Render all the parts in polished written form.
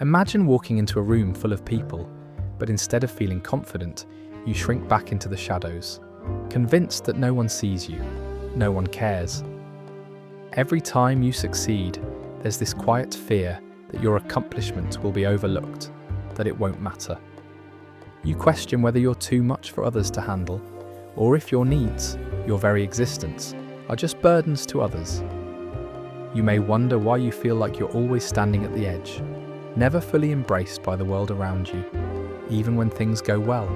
Imagine walking into a room full of people, but instead of feeling confident, you shrink back into the shadows, convinced that no one sees you, no one cares. Every time you succeed, there's this quiet fear that your accomplishment will be overlooked, that it won't matter. You question whether you're too much for others to handle, or if your needs, your very existence, are just burdens to others. You may wonder why you feel like you're always standing at the edge, never fully embraced by the world around you, even when things go well.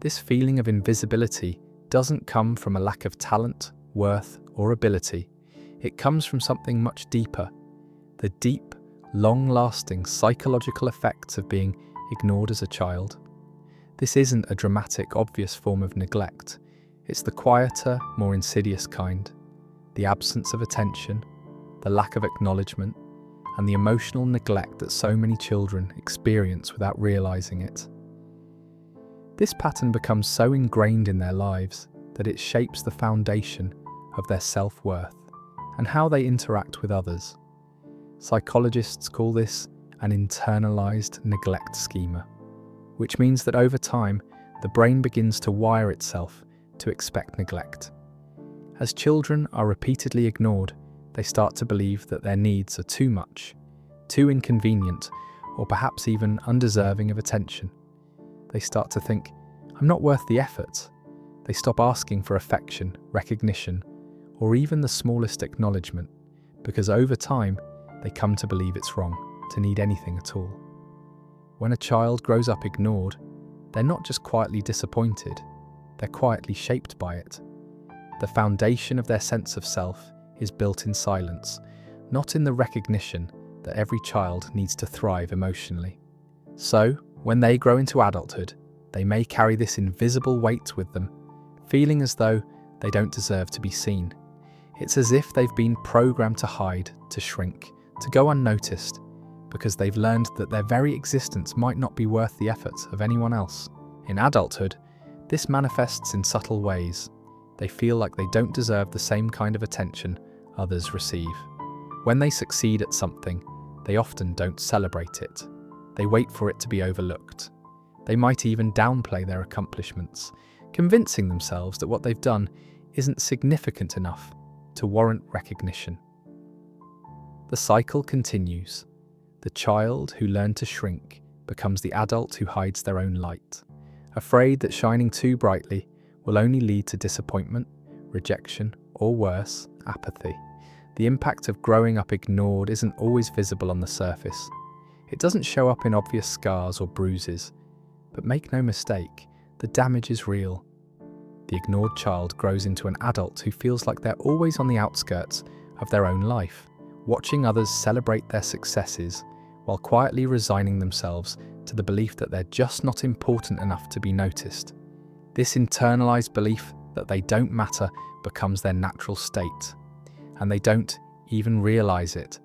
This feeling of invisibility doesn't come from a lack of talent, worth, or ability. It comes from something much deeper: the deep, long-lasting psychological effects of being ignored as a child. This isn't a dramatic, obvious form of neglect. It's the quieter, more insidious kind. The absence of attention, the lack of acknowledgement, and the emotional neglect that so many children experience without realizing it. This pattern becomes so ingrained in their lives that it shapes the foundation of their self-worth and how they interact with others. Psychologists call this an internalized neglect schema, which means that over time, the brain begins to wire itself to expect neglect. As children are repeatedly ignored, they start to believe that their needs are too much, too inconvenient, or perhaps even undeserving of attention. They start to think, "I'm not worth the effort." They stop asking for affection, recognition, or even the smallest acknowledgement, because over time, they come to believe it's wrong to need anything at all. When a child grows up ignored, they're not just quietly disappointed, they're quietly shaped by it. The foundation of their sense of self is built in silence, not in the recognition that every child needs to thrive emotionally. So, when they grow into adulthood, they may carry this invisible weight with them, feeling as though they don't deserve to be seen. It's as if they've been programmed to hide, to shrink, to go unnoticed, because they've learned that their very existence might not be worth the effort of anyone else. In adulthood, this manifests in subtle ways. They feel like they don't deserve the same kind of attention others receive. When they succeed at something, they often don't celebrate it. They wait for it to be overlooked. They might even downplay their accomplishments, convincing themselves that what they've done isn't significant enough to warrant recognition. The cycle continues. The child who learned to shrink becomes the adult who hides their own light, afraid that shining too brightly will only lead to disappointment, rejection, or worse, apathy. The impact of growing up ignored isn't always visible on the surface. It doesn't show up in obvious scars or bruises, but make no mistake, the damage is real. The ignored child grows into an adult who feels like they're always on the outskirts of their own life, watching others celebrate their successes while quietly resigning themselves to the belief that they're just not important enough to be noticed. This internalized belief that they don't matter becomes their natural state, and they don't even realize it.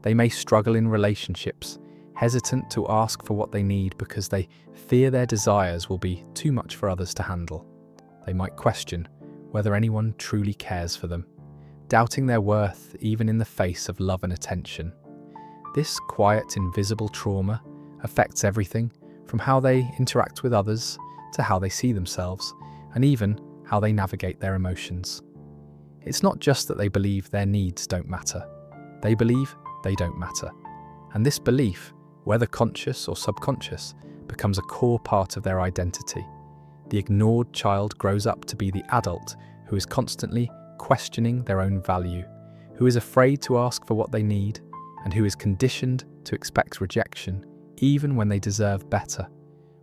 They may struggle in relationships, hesitant to ask for what they need because they fear their desires will be too much for others to handle. They might question whether anyone truly cares for them, doubting their worth even in the face of love and attention. This quiet, invisible trauma affects everything from how they interact with others to how they see themselves, and even how they navigate their emotions. It's not just that they believe their needs don't matter. They believe they don't matter. And this belief, whether conscious or subconscious, becomes a core part of their identity. The ignored child grows up to be the adult who is constantly questioning their own value, who is afraid to ask for what they need, and who is conditioned to expect rejection even when they deserve better.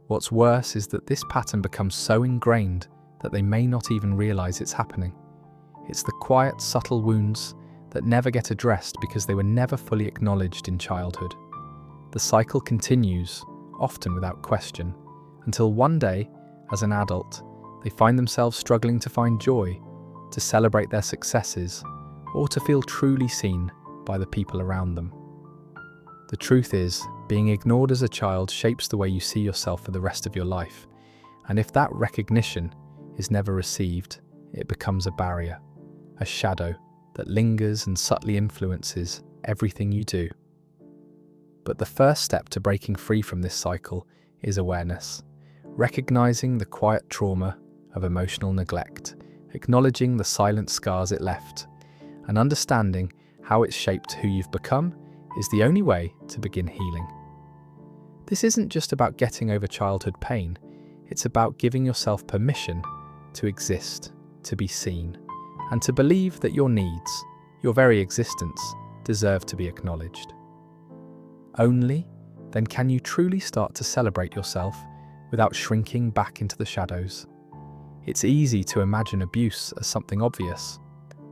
What's worse is that this pattern becomes so ingrained that they may not even realize it's happening. It's the quiet, subtle wounds that never get addressed because they were never fully acknowledged in childhood. The cycle continues, often without question, until one day, as an adult, they find themselves struggling to find joy, to celebrate their successes, or to feel truly seen by the people around them. The truth is, being ignored as a child shapes the way you see yourself for the rest of your life, and if that recognition is never received, it becomes a barrier, a shadow that lingers and subtly influences everything you do. But the first step to breaking free from this cycle is awareness, recognizing the quiet trauma of emotional neglect, acknowledging the silent scars it left, and understanding how it's shaped who you've become is the only way to begin healing. This isn't just about getting over childhood pain, it's about giving yourself permission to exist, to be seen, and to believe that your needs, your very existence, deserve to be acknowledged. Only then can you truly start to celebrate yourself without shrinking back into the shadows. It's easy to imagine abuse as something obvious,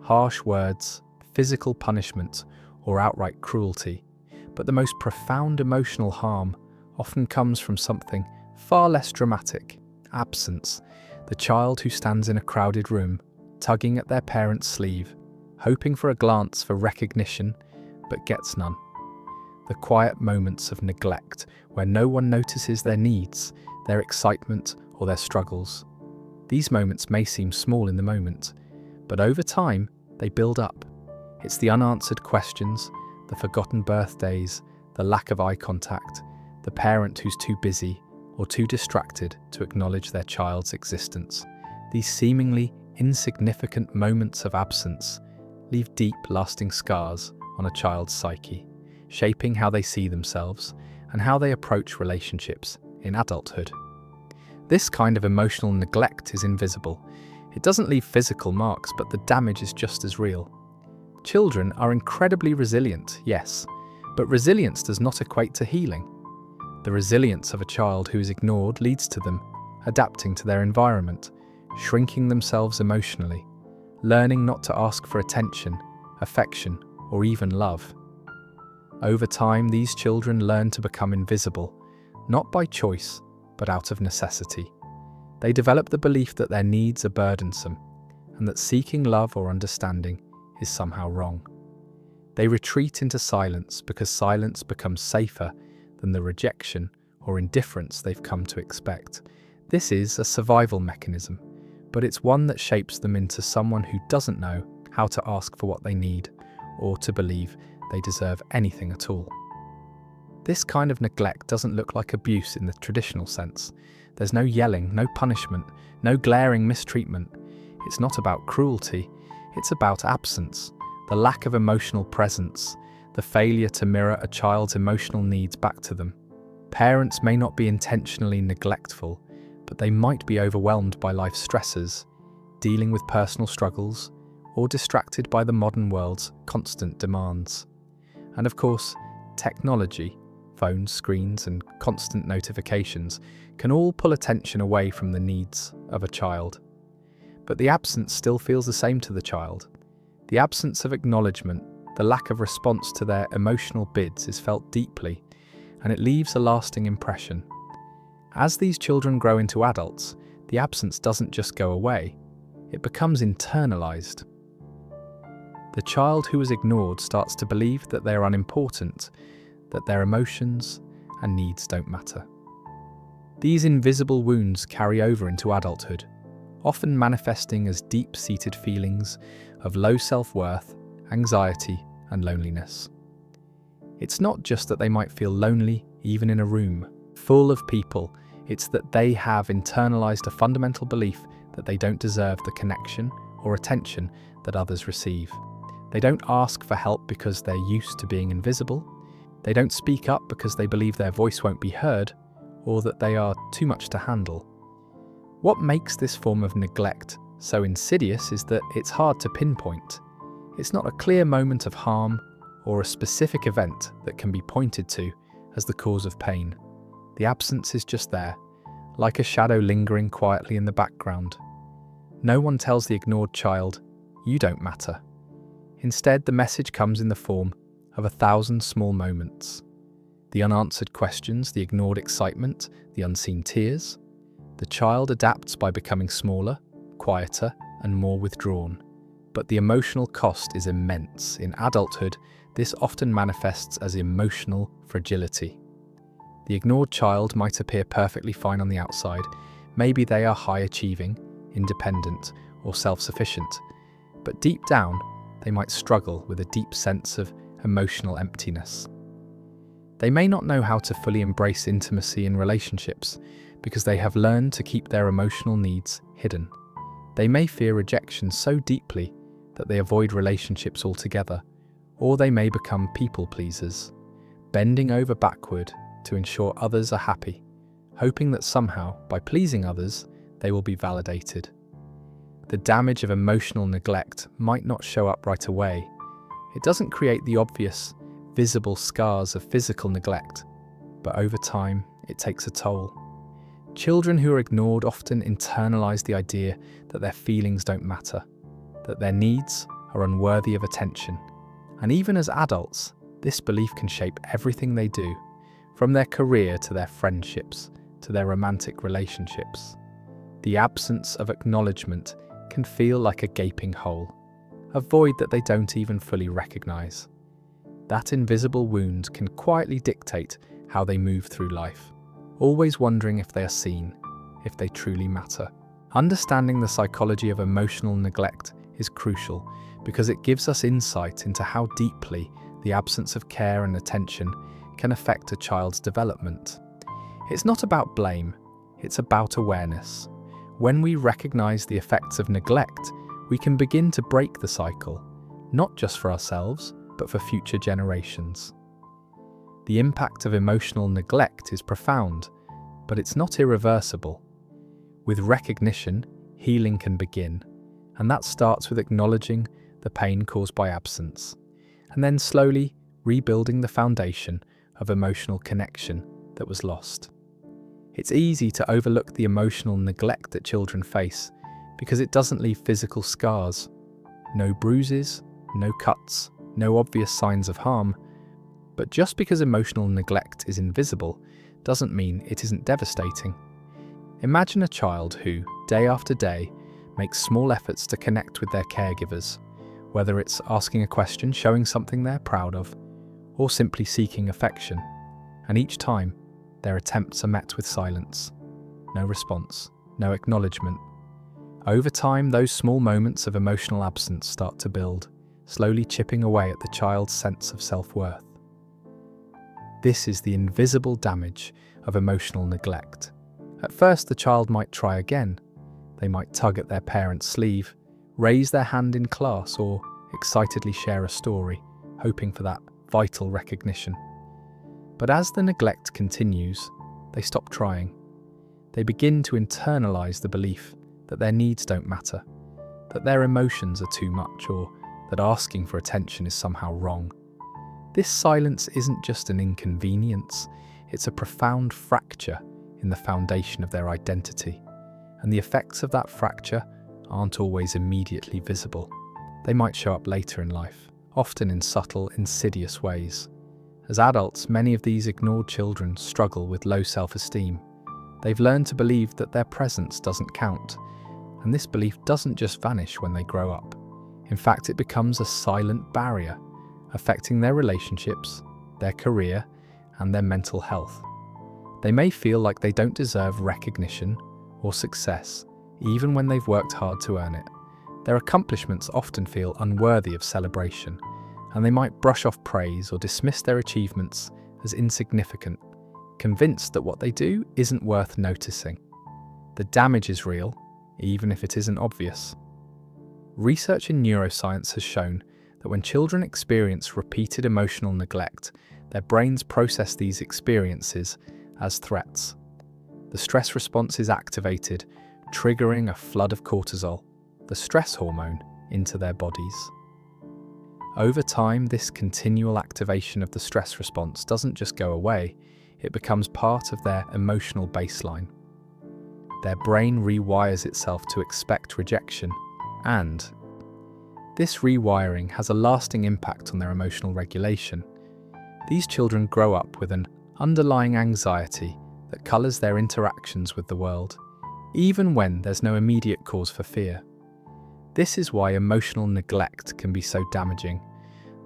harsh words, physical punishment, or outright cruelty, but the most profound emotional harm often comes from something far less dramatic: absence. The child who stands in a crowded room, tugging at their parent's sleeve, hoping for a glance for recognition, but gets none. The quiet moments of neglect where no one notices their needs, their excitement, or their struggles. These moments may seem small in the moment, but over time, they build up. It's the unanswered questions, the forgotten birthdays, the lack of eye contact, the parent who's too busy or too distracted to acknowledge their child's existence. These seemingly insignificant moments of absence leave deep, lasting scars on a child's psyche, shaping how they see themselves and how they approach relationships in adulthood. This kind of emotional neglect is invisible. It doesn't leave physical marks, but the damage is just as real. Children are incredibly resilient, yes, but resilience does not equate to healing. The resilience of a child who is ignored leads to them adapting to their environment, shrinking themselves emotionally, learning not to ask for attention, affection, or even love. Over time, these children learn to become invisible, not by choice, but out of necessity. They develop the belief that their needs are burdensome, and that seeking love or understanding is somehow wrong. They retreat into silence because silence becomes safer than the rejection or indifference they've come to expect. This is a survival mechanism, but it's one that shapes them into someone who doesn't know how to ask for what they need or to believe they deserve anything at all. This kind of neglect doesn't look like abuse in the traditional sense. There's no yelling, no punishment, no glaring mistreatment. It's not about cruelty, it's about absence, the lack of emotional presence, the failure to mirror a child's emotional needs back to them. Parents may not be intentionally neglectful, but they might be overwhelmed by life's stresses, dealing with personal struggles, or distracted by the modern world's constant demands. And of course, technology, phones, screens, and constant notifications can all pull attention away from the needs of a child. But the absence still feels the same to the child. The absence of acknowledgement, the lack of response to their emotional bids is felt deeply, and it leaves a lasting impression. As these children grow into adults, the absence doesn't just go away, it becomes internalized. The child who is ignored starts to believe that they are unimportant, that their emotions and needs don't matter. These invisible wounds carry over into adulthood, often manifesting as deep-seated feelings of low self-worth, anxiety, and loneliness. It's not just that they might feel lonely even in a room full of people, it's that they have internalized a fundamental belief that they don't deserve the connection or attention that others receive. They don't ask for help because they're used to being invisible. They don't speak up because they believe their voice won't be heard, or that they are too much to handle. What makes this form of neglect so insidious is that it's hard to pinpoint. It's not a clear moment of harm or a specific event that can be pointed to as the cause of pain. The absence is just there, like a shadow lingering quietly in the background. No one tells the ignored child, "You don't matter." Instead, the message comes in the form of 1,000 small moments. The unanswered questions, the ignored excitement, the unseen tears. The child adapts by becoming smaller, quieter, and more withdrawn. But the emotional cost is immense. In adulthood, this often manifests as emotional fragility. The ignored child might appear perfectly fine on the outside. Maybe they are high-achieving, independent, or self-sufficient, but deep down, they might struggle with a deep sense of emotional emptiness. They may not know how to fully embrace intimacy in relationships because they have learned to keep their emotional needs hidden. They may fear rejection so deeply that they avoid relationships altogether, or they may become people pleasers, bending over backward to ensure others are happy, hoping that somehow, by pleasing others, they will be validated. The damage of emotional neglect might not show up right away. It doesn't create the obvious, visible scars of physical neglect, but over time, it takes a toll. Children who are ignored often internalize the idea that their feelings don't matter, that their needs are unworthy of attention. And even as adults, this belief can shape everything they do, from their career to their friendships, to their romantic relationships. The absence of acknowledgement can feel like a gaping hole, a void that they don't even fully recognize. That invisible wound can quietly dictate how they move through life, always wondering if they are seen, if they truly matter. Understanding the psychology of emotional neglect is crucial because it gives us insight into how deeply the absence of care and attention can affect a child's development. It's not about blame, it's about awareness. When we recognize the effects of neglect, we can begin to break the cycle, not just for ourselves, but for future generations. The impact of emotional neglect is profound, but it's not irreversible. With recognition, healing can begin, and that starts with acknowledging the pain caused by absence, and then slowly rebuilding the foundation of emotional connection that was lost. It's easy to overlook the emotional neglect that children face because it doesn't leave physical scars. No bruises, no cuts, no obvious signs of harm. But just because emotional neglect is invisible doesn't mean it isn't devastating. Imagine a child who, day after day, makes small efforts to connect with their caregivers, whether it's asking a question, showing something they're proud of, or simply seeking affection. And each time, their attempts are met with silence. No response, no acknowledgement. Over time, those small moments of emotional absence start to build, slowly chipping away at the child's sense of self-worth. This is the invisible damage of emotional neglect. At first, the child might try again. They might tug at their parent's sleeve, raise their hand in class, or excitedly share a story, hoping for that vital recognition. But as the neglect continues, they stop trying. They begin to internalize the belief that their needs don't matter, that their emotions are too much, or that asking for attention is somehow wrong. This silence isn't just an inconvenience, it's a profound fracture in the foundation of their identity. And the effects of that fracture aren't always immediately visible. They might show up later in life, often in subtle, insidious ways. As adults, many of these ignored children struggle with low self-esteem. They've learned to believe that their presence doesn't count, and this belief doesn't just vanish when they grow up. In fact, it becomes a silent barrier, affecting their relationships, their career, and their mental health. They may feel like they don't deserve recognition or success, even when they've worked hard to earn it. Their accomplishments often feel unworthy of celebration, and they might brush off praise or dismiss their achievements as insignificant, convinced that what they do isn't worth noticing. The damage is real, even if it isn't obvious. Research in neuroscience has shown that when children experience repeated emotional neglect, their brains process these experiences as threats. The stress response is activated, triggering a flood of cortisol, the stress hormone, into their bodies. Over time, this continual activation of the stress response doesn't just go away, it becomes part of their emotional baseline. Their brain rewires itself to expect rejection, and this rewiring has a lasting impact on their emotional regulation. These children grow up with an underlying anxiety that colours their interactions with the world, even when there's no immediate cause for fear. This is why emotional neglect can be so damaging.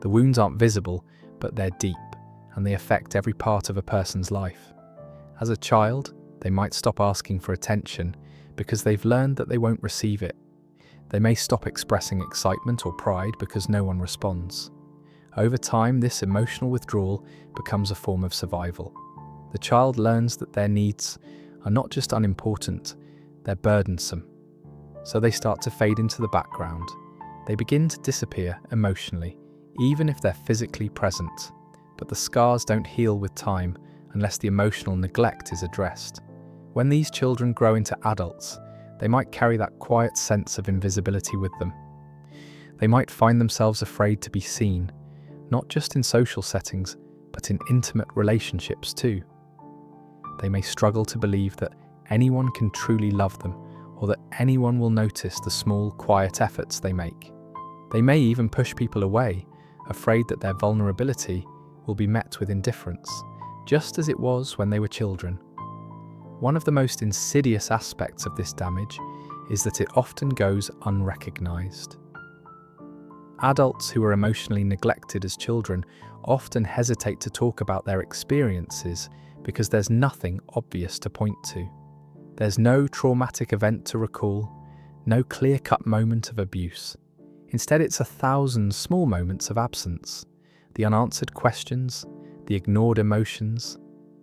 The wounds aren't visible, but they're deep, and they affect every part of a person's life. As a child, they might stop asking for attention because they've learned that they won't receive it. They may stop expressing excitement or pride because no one responds. Over time, this emotional withdrawal becomes a form of survival. The child learns that their needs are not just unimportant, they're burdensome. So they start to fade into the background. They begin to disappear emotionally, even if they're physically present. But the scars don't heal with time unless the emotional neglect is addressed. When these children grow into adults, they might carry that quiet sense of invisibility with them. They might find themselves afraid to be seen, not just in social settings, but in intimate relationships too. They may struggle to believe that anyone can truly love them, or that anyone will notice the small, quiet efforts they make. They may even push people away, afraid that their vulnerability will be met with indifference, just as it was when they were children. One of the most insidious aspects of this damage is that it often goes unrecognized. Adults who are emotionally neglected as children often hesitate to talk about their experiences because there's nothing obvious to point to. There's no traumatic event to recall, no clear-cut moment of abuse. Instead, it's 1,000 small moments of absence, the unanswered questions, the ignored emotions,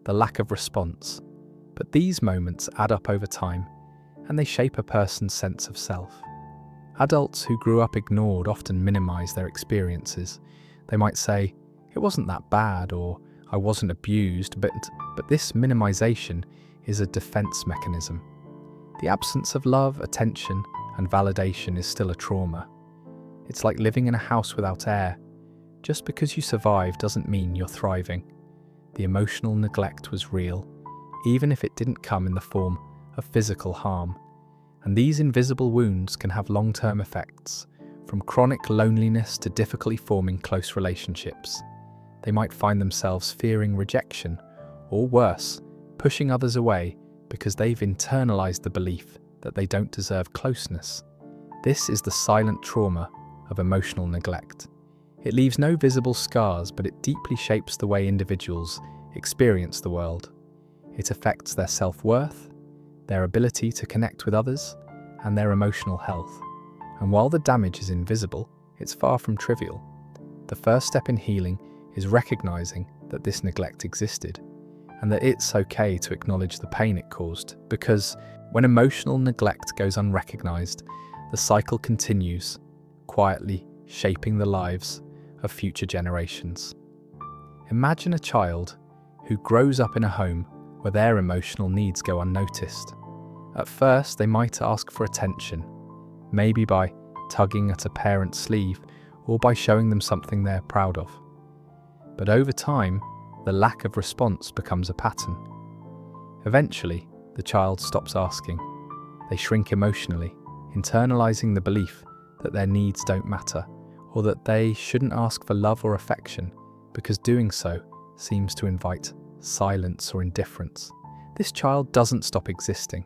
the lack of response. But these moments add up over time, and they shape a person's sense of self. Adults who grew up ignored often minimize their experiences. They might say, "It wasn't that bad," or "I wasn't abused," but this minimization is a defense mechanism. The absence of love, attention, and validation is still a trauma. It's like living in a house without air. Just because you survive doesn't mean you're thriving. The emotional neglect was real, even if it didn't come in the form of physical harm. And these invisible wounds can have long-term effects, from chronic loneliness to difficulty forming close relationships. They might find themselves fearing rejection, or worse, pushing others away because they've internalized the belief that they don't deserve closeness. This is the silent trauma of emotional neglect. It leaves no visible scars, but it deeply shapes the way individuals experience the world. It affects their self-worth, their ability to connect with others, and their emotional health. And while the damage is invisible, it's far from trivial. The first step in healing is recognizing that this neglect existed, and that it's okay to acknowledge the pain it caused, because when emotional neglect goes unrecognized, the cycle continues, quietly shaping the lives of future generations. Imagine a child who grows up in a home where their emotional needs go unnoticed. At first, they might ask for attention, maybe by tugging at a parent's sleeve or by showing them something they're proud of. But over time, the lack of response becomes a pattern. Eventually, the child stops asking. They shrink emotionally, internalizing the belief that their needs don't matter, or that they shouldn't ask for love or affection because doing so seems to invite silence or indifference. This child doesn't stop existing.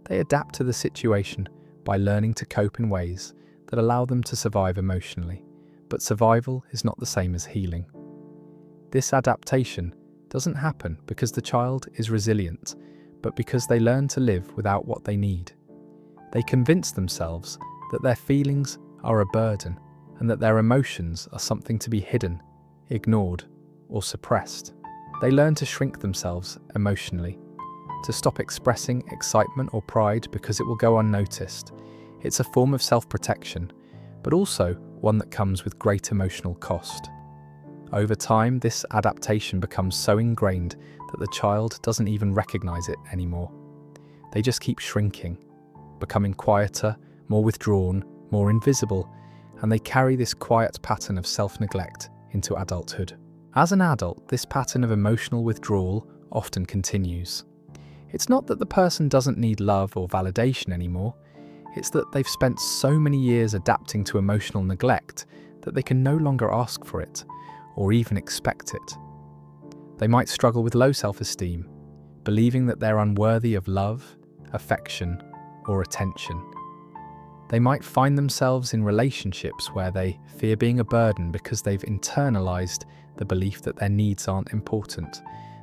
They adapt to the situation by learning to cope in ways that allow them to survive emotionally, but survival is not the same as healing. This adaptation doesn't happen because the child is resilient, but because they learn to live without what they need. They convince themselves that their feelings are a burden and that their emotions are something to be hidden, ignored, or suppressed. They learn to shrink themselves emotionally, to stop expressing excitement or pride because it will go unnoticed. It's a form of self-protection, but also one that comes with great emotional cost. Over time, this adaptation becomes so ingrained that the child doesn't even recognize it anymore. They just keep shrinking, becoming quieter, more withdrawn, more invisible, and they carry this quiet pattern of self-neglect into adulthood. As an adult, this pattern of emotional withdrawal often continues. It's not that the person doesn't need love or validation anymore, it's that they've spent so many years adapting to emotional neglect that they can no longer ask for it, or even expect it. They might struggle with low self-esteem, believing that they're unworthy of love, affection, or attention. They might find themselves in relationships where they fear being a burden because they've internalized the belief that their needs aren't important.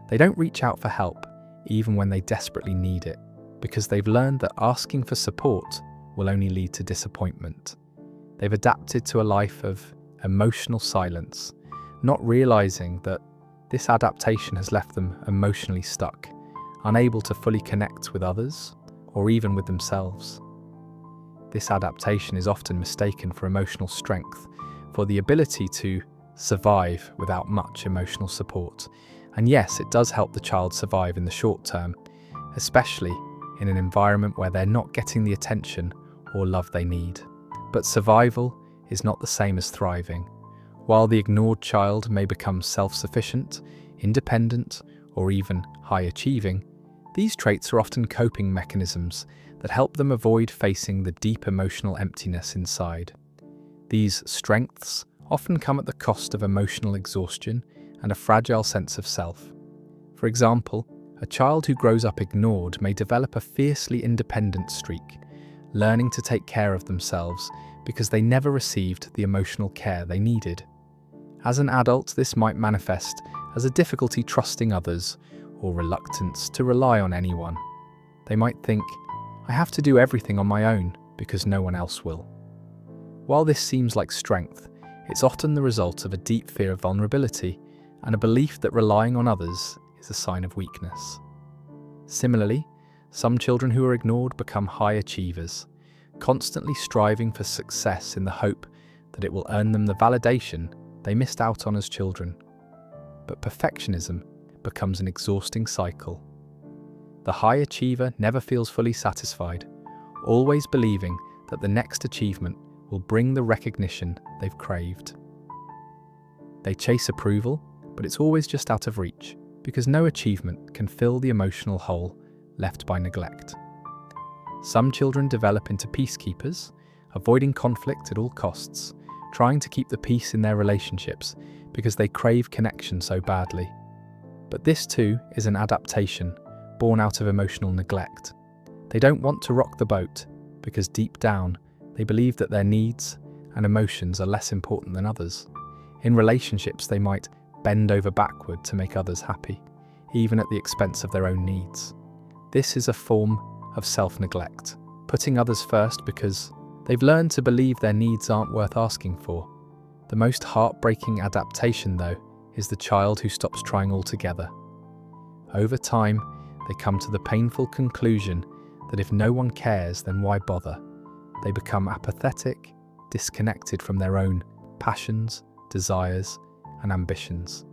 They don't reach out for help, even when they desperately need it, because they've learned that asking for support will only lead to disappointment. They've adapted to a life of emotional silence, not realizing that this adaptation has left them emotionally stuck, unable to fully connect with others or even with themselves. This adaptation is often mistaken for emotional strength, for the ability to survive without much emotional support. And yes, it does help the child survive in the short term, especially in an environment where they're not getting the attention or love they need. But survival is not the same as thriving. While the ignored child may become self-sufficient, independent, or even high-achieving, these traits are often coping mechanisms that help them avoid facing the deep emotional emptiness inside. These strengths often come at the cost of emotional exhaustion and a fragile sense of self. For example, a child who grows up ignored may develop a fiercely independent streak, learning to take care of themselves because they never received the emotional care they needed. As an adult, this might manifest as a difficulty trusting others or reluctance to rely on anyone. They might think, "I have to do everything on my own because no one else will." While this seems like strength, it's often the result of a deep fear of vulnerability and a belief that relying on others is a sign of weakness. Similarly, some children who are ignored become high achievers, constantly striving for success in the hope that it will earn them the validation they missed out on as children. But perfectionism becomes an exhausting cycle. The high achiever never feels fully satisfied, always believing that the next achievement will bring the recognition they've craved. They chase approval, but it's always just out of reach, because no achievement can fill the emotional hole left by neglect. Some children develop into peacekeepers, avoiding conflict at all costs, trying to keep the peace in their relationships because they crave connection so badly. But this too is an adaptation born out of emotional neglect. They don't want to rock the boat because deep down they believe that their needs and emotions are less important than others. In relationships, they might bend over backward to make others happy, even at the expense of their own needs. This is a form of self-neglect, putting others first because they've learned to believe their needs aren't worth asking for. The most heartbreaking adaptation, though, is the child who stops trying altogether. Over time, they come to the painful conclusion that if no one cares, then why bother? They become apathetic, disconnected from their own passions, desires, and ambitions.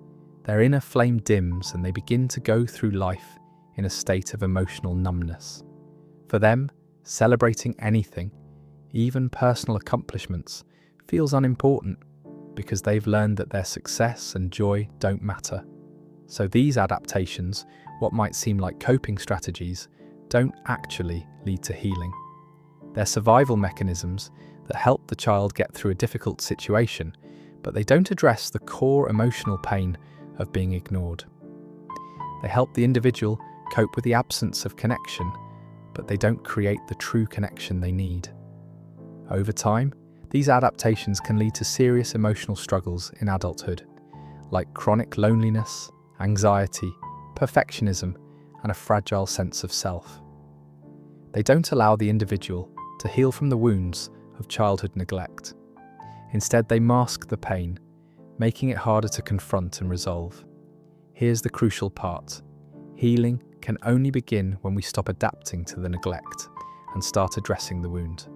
Their inner flame dims and they begin to go through life in a state of emotional numbness. For them, celebrating anything, even personal accomplishments, feels unimportant because they've learned that their success and joy don't matter. So these adaptations, what might seem like coping strategies, don't actually lead to healing. They're survival mechanisms that help the child get through a difficult situation, but they don't address the core emotional pain of being ignored. They help the individual cope with the absence of connection, but they don't create the true connection they need. Over time, these adaptations can lead to serious emotional struggles in adulthood, like chronic loneliness, anxiety, perfectionism, and a fragile sense of self. They don't allow the individual to heal from the wounds of childhood neglect. Instead, they mask the pain, making it harder to confront and resolve. Here's the crucial part. Healing can only begin when we stop adapting to the neglect and start addressing the wound.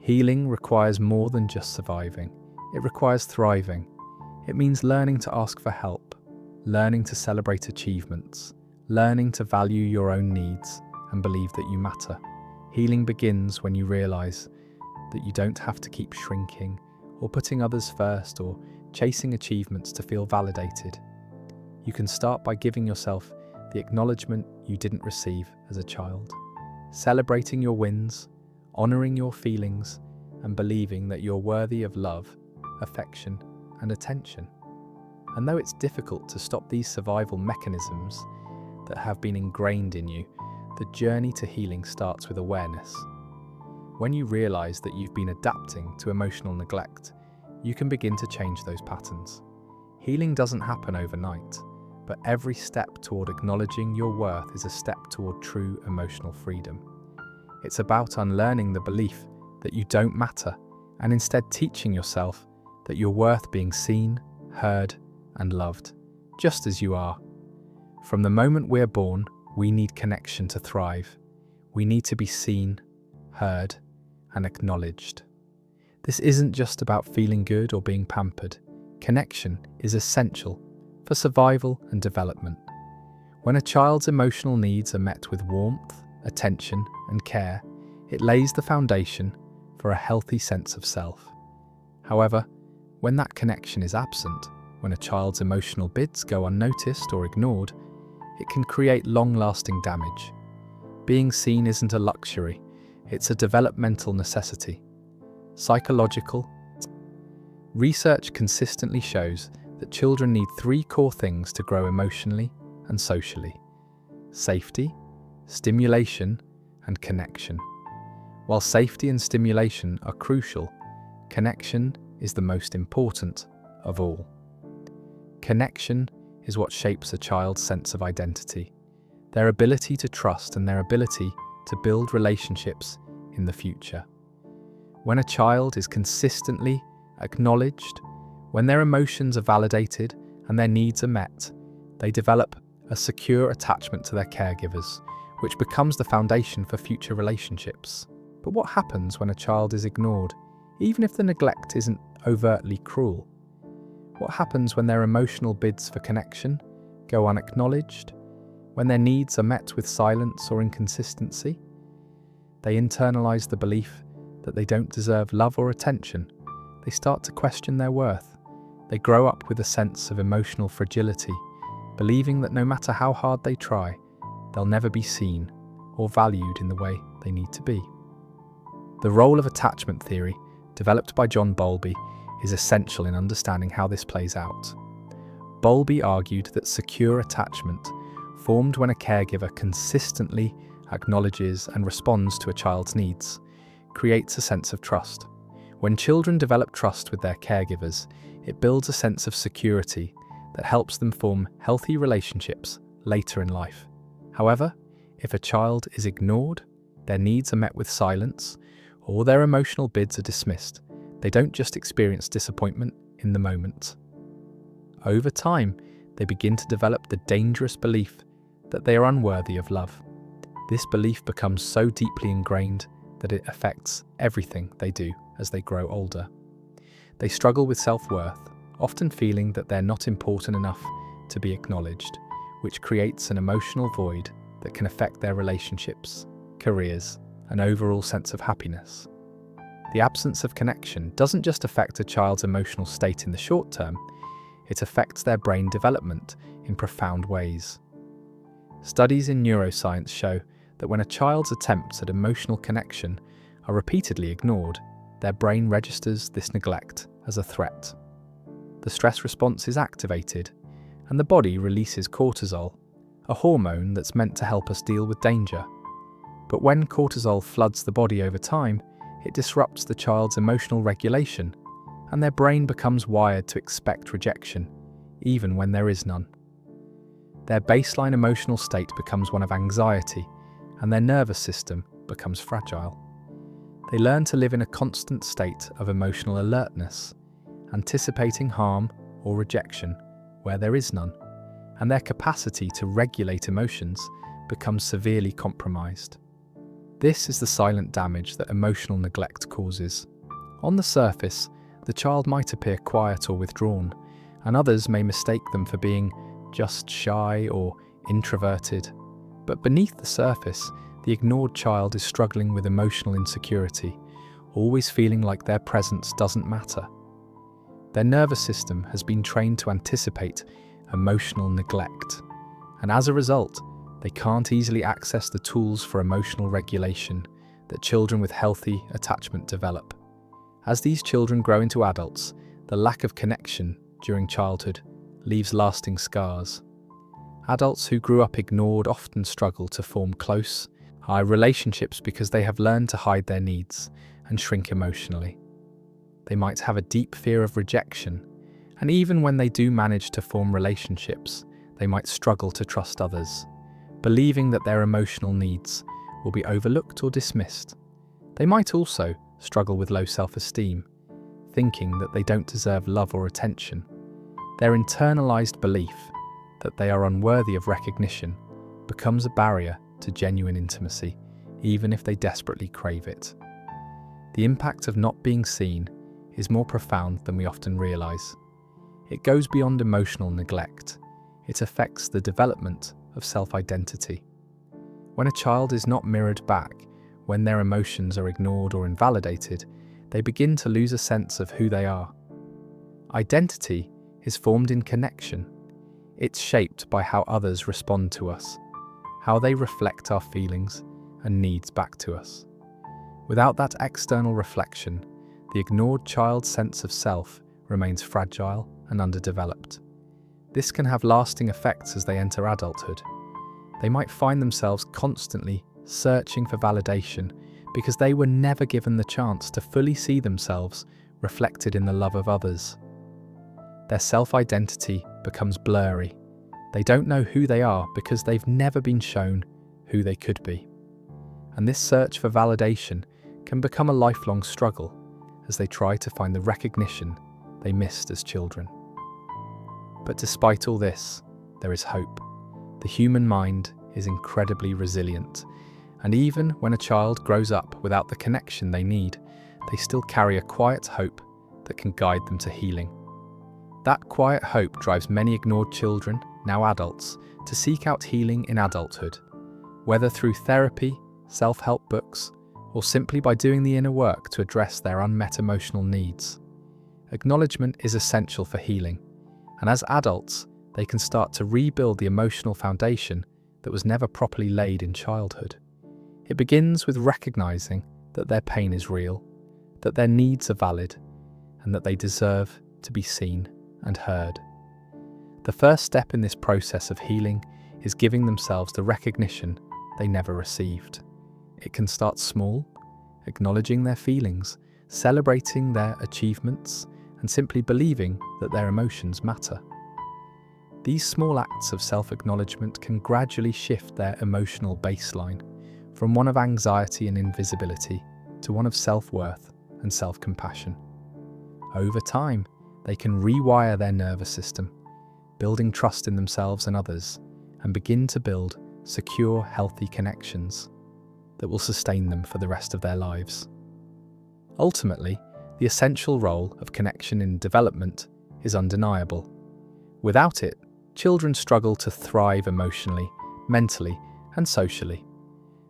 Healing requires more than just surviving. It requires thriving. It means learning to ask for help, learning to celebrate achievements, learning to value your own needs and believe that you matter. Healing begins when you realize that you don't have to keep shrinking or putting others first or chasing achievements to feel validated. You can start by giving yourself the acknowledgement you didn't receive as a child, celebrating your wins, honoring your feelings, and believing that you're worthy of love, affection, and attention. And though it's difficult to stop these survival mechanisms that have been ingrained in you, the journey to healing starts with awareness. When you realize that you've been adapting to emotional neglect, you can begin to change those patterns. Healing doesn't happen overnight, but every step toward acknowledging your worth is a step toward true emotional freedom. It's about unlearning the belief that you don't matter, and instead teaching yourself that you're worth being seen, heard, and loved, just as you are. From the moment we're born, we need connection to thrive. We need to be seen, heard, and acknowledged. This isn't just about feeling good or being pampered. Connection is essential for survival and development. When a child's emotional needs are met with warmth, attention, and care, it lays the foundation for a healthy sense of self. However, when that connection is absent, when a child's emotional bids go unnoticed or ignored, it can create long-lasting damage. Being seen isn't a luxury, it's a developmental necessity. Psychological research consistently shows that children need 3 core things to grow emotionally and socially: safety, stimulation, and connection. While safety and stimulation are crucial, connection is the most important of all. Connection is what shapes a child's sense of identity, their ability to trust and their ability to build relationships in the future. When a child is consistently acknowledged, when their emotions are validated and their needs are met, they develop a secure attachment to their caregivers, which becomes the foundation for future relationships. But what happens when a child is ignored, even if the neglect isn't overtly cruel? What happens when their emotional bids for connection go unacknowledged? When their needs are met with silence or inconsistency? They internalize the belief that they don't deserve love or attention. They start to question their worth. They grow up with a sense of emotional fragility, believing that no matter how hard they try, they'll never be seen or valued in the way they need to be. The role of attachment theory, developed by John Bowlby, is essential in understanding how this plays out. Bowlby argued that secure attachment, formed when a caregiver consistently acknowledges and responds to a child's needs, creates a sense of trust. When children develop trust with their caregivers, it builds a sense of security that helps them form healthy relationships later in life. However, if a child is ignored, their needs are met with silence, or their emotional bids are dismissed, they don't just experience disappointment in the moment. Over time, they begin to develop the dangerous belief that they are unworthy of love. This belief becomes so deeply ingrained that it affects everything they do as they grow older. They struggle with self-worth, often feeling that they're not important enough to be acknowledged, which creates an emotional void that can affect their relationships, careers, and overall sense of happiness. The absence of connection doesn't just affect a child's emotional state in the short term, it affects their brain development in profound ways. Studies in neuroscience show that when a child's attempts at emotional connection are repeatedly ignored, their brain registers this neglect as a threat. The stress response is activated, and the body releases cortisol, a hormone that's meant to help us deal with danger. But when cortisol floods the body over time, it disrupts the child's emotional regulation, and their brain becomes wired to expect rejection, even when there is none. Their baseline emotional state becomes one of anxiety, and their nervous system becomes fragile. They learn to live in a constant state of emotional alertness, anticipating harm or rejection where there is none, and their capacity to regulate emotions becomes severely compromised. This is the silent damage that emotional neglect causes. On the surface, the child might appear quiet or withdrawn, and others may mistake them for being just shy or introverted. But beneath the surface, the ignored child is struggling with emotional insecurity, always feeling like their presence doesn't matter. Their nervous system has been trained to anticipate emotional neglect, and as a result, they can't easily access the tools for emotional regulation that children with healthy attachment develop. As these children grow into adults, the lack of connection during childhood leaves lasting scars. Adults who grew up ignored often struggle to form close, high relationships because they have learned to hide their needs and shrink emotionally. They might have a deep fear of rejection, and even when they do manage to form relationships, they might struggle to trust others, believing that their emotional needs will be overlooked or dismissed. They might also struggle with low self-esteem, thinking that they don't deserve love or attention. Their internalized belief that they are unworthy of recognition becomes a barrier to genuine intimacy, even if they desperately crave it. The impact of not being seen is more profound than we often realize. It goes beyond emotional neglect. It affects the development of self-identity. When a child is not mirrored back, when their emotions are ignored or invalidated, they begin to lose a sense of who they are. Identity is formed in connection. It's shaped by how others respond to us, how they reflect our feelings and needs back to us. Without that external reflection, the ignored child's sense of self remains fragile and underdeveloped. This can have lasting effects as they enter adulthood. They might find themselves constantly searching for validation because they were never given the chance to fully see themselves reflected in the love of others. Their self-identity becomes blurry. They don't know who they are because they've never been shown who they could be. And this search for validation can become a lifelong struggle as they try to find the recognition they missed as children. But despite all this, there is hope. The human mind is incredibly resilient, and even when a child grows up without the connection they need, they still carry a quiet hope that can guide them to healing. That quiet hope drives many ignored children, now adults, to seek out healing in adulthood, whether through therapy, self-help books, or simply by doing the inner work to address their unmet emotional needs. Acknowledgement is essential for healing, and as adults, they can start to rebuild the emotional foundation that was never properly laid in childhood. It begins with recognizing that their pain is real, that their needs are valid, and that they deserve to be seen and heard. The first step in this process of healing is giving themselves the recognition they never received. It can start small, acknowledging their feelings, celebrating their achievements, and simply believing that their emotions matter. These small acts of self-acknowledgement can gradually shift their emotional baseline from one of anxiety and invisibility to one of self-worth and self-compassion. Over time, they can rewire their nervous system, building trust in themselves and others, and begin to build secure, healthy connections that will sustain them for the rest of their lives. Ultimately, the essential role of connection in development is undeniable. Without it, children struggle to thrive emotionally, mentally, and socially.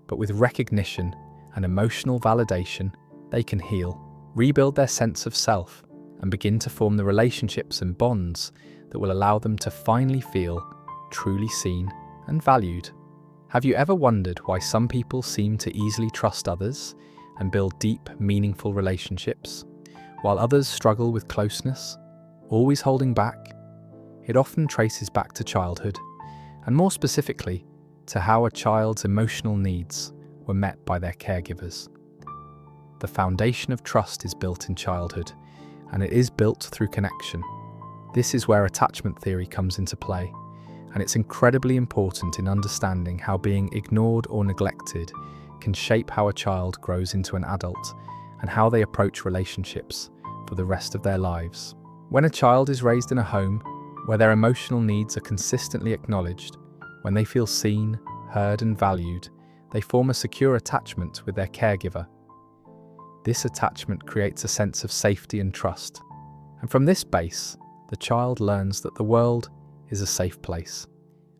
But with recognition and emotional validation, they can heal, rebuild their sense of self, and begin to form the relationships and bonds that will allow them to finally feel truly seen and valued. Have you ever wondered why some people seem to easily trust others and build deep, meaningful relationships, while others struggle with closeness, always holding back? It often traces back to childhood, and more specifically, to how a child's emotional needs were met by their caregivers. The foundation of trust is built in childhood, and it is built through connection. This is where attachment theory comes into play, and it's incredibly important in understanding how being ignored or neglected can shape how a child grows into an adult and how they approach relationships for the rest of their lives. When a child is raised in a home where their emotional needs are consistently acknowledged, when they feel seen, heard, and valued, they form a secure attachment with their caregiver. This attachment creates a sense of safety and trust, and from this base, the child learns that the world is a safe place,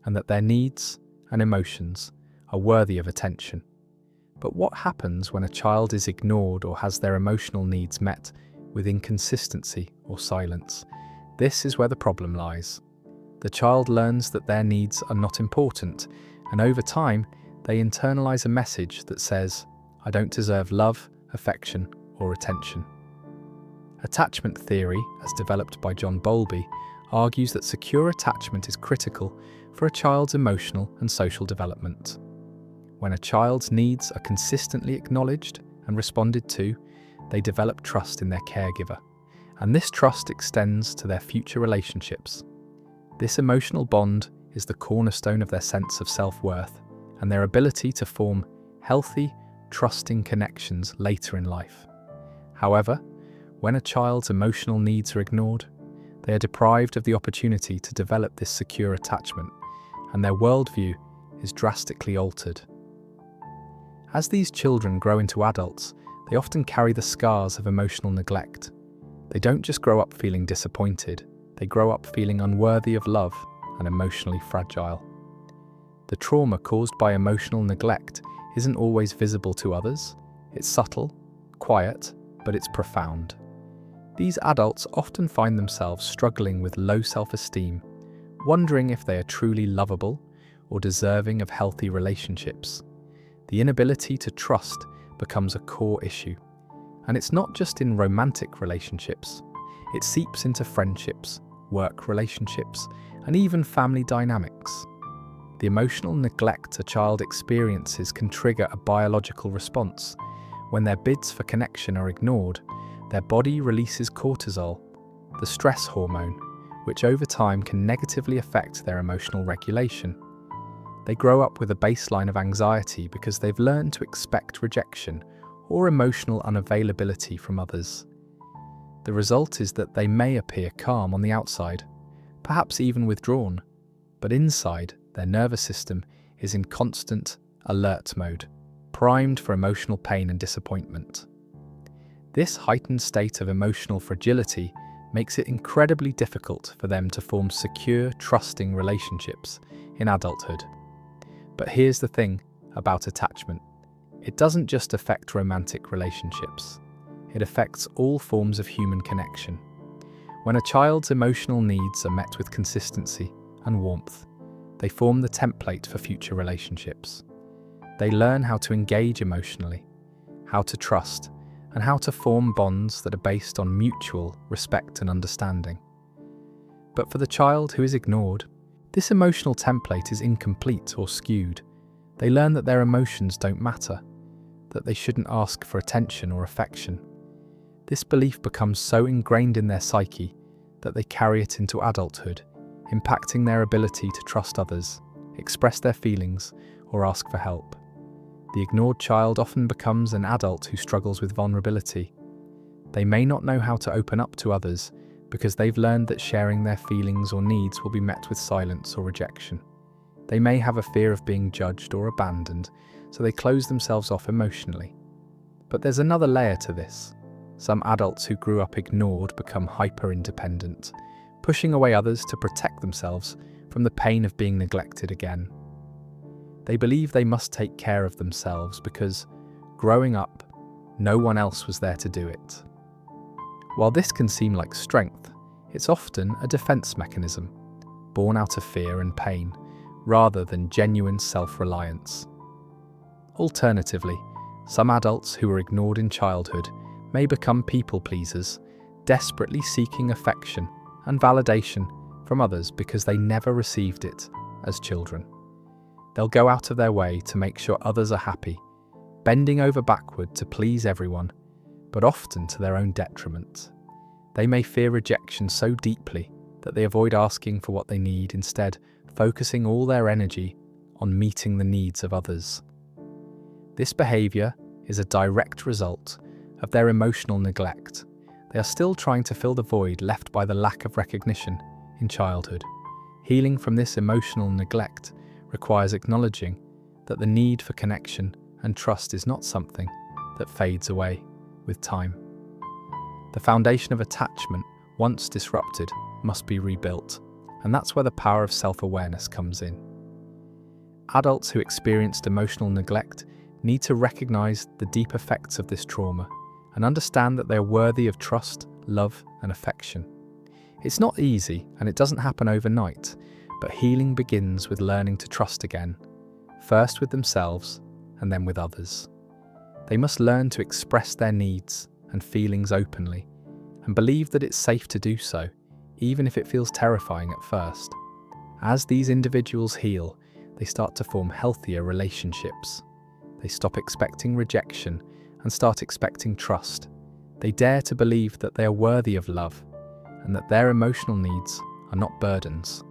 and that their needs and emotions are worthy of attention. But what happens when a child is ignored or has their emotional needs met with inconsistency or silence? This is where the problem lies. The child learns that their needs are not important, and over time, they internalize a message that says, "I don't deserve love, affection, or attention." Attachment theory, as developed by John Bowlby, argues that secure attachment is critical for a child's emotional and social development. When a child's needs are consistently acknowledged and responded to, they develop trust in their caregiver, and this trust extends to their future relationships. This emotional bond is the cornerstone of their sense of self-worth and their ability to form healthy, trusting connections later in life. However, when a child's emotional needs are ignored, they are deprived of the opportunity to develop this secure attachment, and their worldview is drastically altered. As these children grow into adults, they often carry the scars of emotional neglect. They don't just grow up feeling disappointed, they grow up feeling unworthy of love and emotionally fragile. The trauma caused by emotional neglect isn't always visible to others. It's subtle, quiet, but it's profound. These adults often find themselves struggling with low self-esteem, wondering if they are truly lovable or deserving of healthy relationships. The inability to trust becomes a core issue. And it's not just in romantic relationships. It seeps into friendships, work relationships, and even family dynamics. The emotional neglect a child experiences can trigger a biological response. When their bids for connection are ignored, their body releases cortisol, the stress hormone, which over time can negatively affect their emotional regulation. They grow up with a baseline of anxiety because they've learned to expect rejection or emotional unavailability from others. The result is that they may appear calm on the outside, perhaps even withdrawn, but inside, their nervous system is in constant alert mode, primed for emotional pain and disappointment. This heightened state of emotional fragility makes it incredibly difficult for them to form secure, trusting relationships in adulthood. But here's the thing about attachment. It doesn't just affect romantic relationships. It affects all forms of human connection. When a child's emotional needs are met with consistency and warmth, they form the template for future relationships. They learn how to engage emotionally, how to trust, and how to form bonds that are based on mutual respect and understanding. But for the child who is ignored, this emotional template is incomplete or skewed. They learn that their emotions don't matter, that they shouldn't ask for attention or affection. This belief becomes so ingrained in their psyche that they carry it into adulthood, impacting their ability to trust others, express their feelings, or ask for help. The ignored child often becomes an adult who struggles with vulnerability. They may not know how to open up to others because they've learned that sharing their feelings or needs will be met with silence or rejection. They may have a fear of being judged or abandoned, so they close themselves off emotionally. But there's another layer to this. Some adults who grew up ignored become hyper-independent, pushing away others to protect themselves from the pain of being neglected again. They believe they must take care of themselves because, growing up, no one else was there to do it. While this can seem like strength, it's often a defense mechanism, born out of fear and pain, rather than genuine self-reliance. Alternatively, some adults who were ignored in childhood may become people pleasers, desperately seeking affection and validation from others because they never received it as children. They'll go out of their way to make sure others are happy, bending over backward to please everyone, but often to their own detriment. They may fear rejection so deeply that they avoid asking for what they need, instead focusing all their energy on meeting the needs of others. This behavior is a direct result of their emotional neglect. They are still trying to fill the void left by the lack of recognition in childhood. Healing from this emotional neglect requires acknowledging that the need for connection and trust is not something that fades away with time. The foundation of attachment, once disrupted, must be rebuilt, and that's where the power of self-awareness comes in. Adults who experienced emotional neglect need to recognize the deep effects of this trauma and understand that they are worthy of trust, love, and affection. It's not easy, and it doesn't happen overnight, but healing begins with learning to trust again, first with themselves and then with others. They must learn to express their needs and feelings openly, and believe that it's safe to do so, even if it feels terrifying at first. As these individuals heal, they start to form healthier relationships. They stop expecting rejection and start expecting trust. They dare to believe that they are worthy of love and that their emotional needs are not burdens.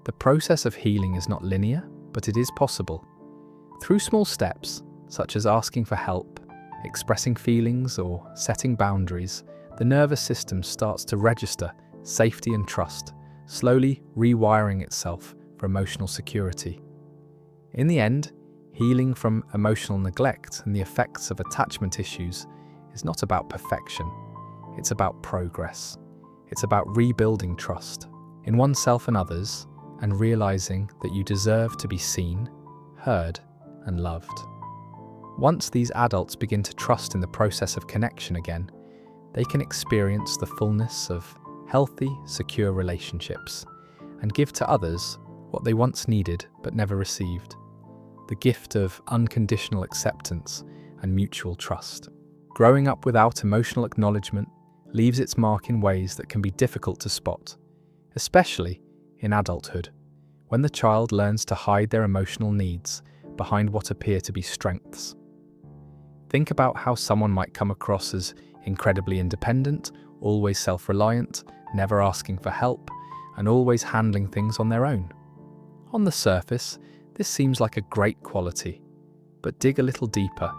The process of healing is not linear, but it is possible. Through small steps, such as asking for help, expressing feelings or setting boundaries, the nervous system starts to register safety and trust, slowly rewiring itself for emotional security. In the end, healing from emotional neglect and the effects of attachment issues is not about perfection, it's about progress. It's about rebuilding trust in oneself and others, and realizing that you deserve to be seen, heard, and loved. Once these adults begin to trust in the process of connection again, they can experience the fullness of healthy, secure relationships and give to others what they once needed but never received: the gift of unconditional acceptance and mutual trust. Growing up without emotional acknowledgement leaves its mark in ways that can be difficult to spot, especially in adulthood, when the child learns to hide their emotional needs behind what appear to be strengths. Think about how someone might come across as incredibly independent, always self-reliant, never asking for help, and always handling things on their own. On the surface, this seems like a great quality, but dig a little deeper,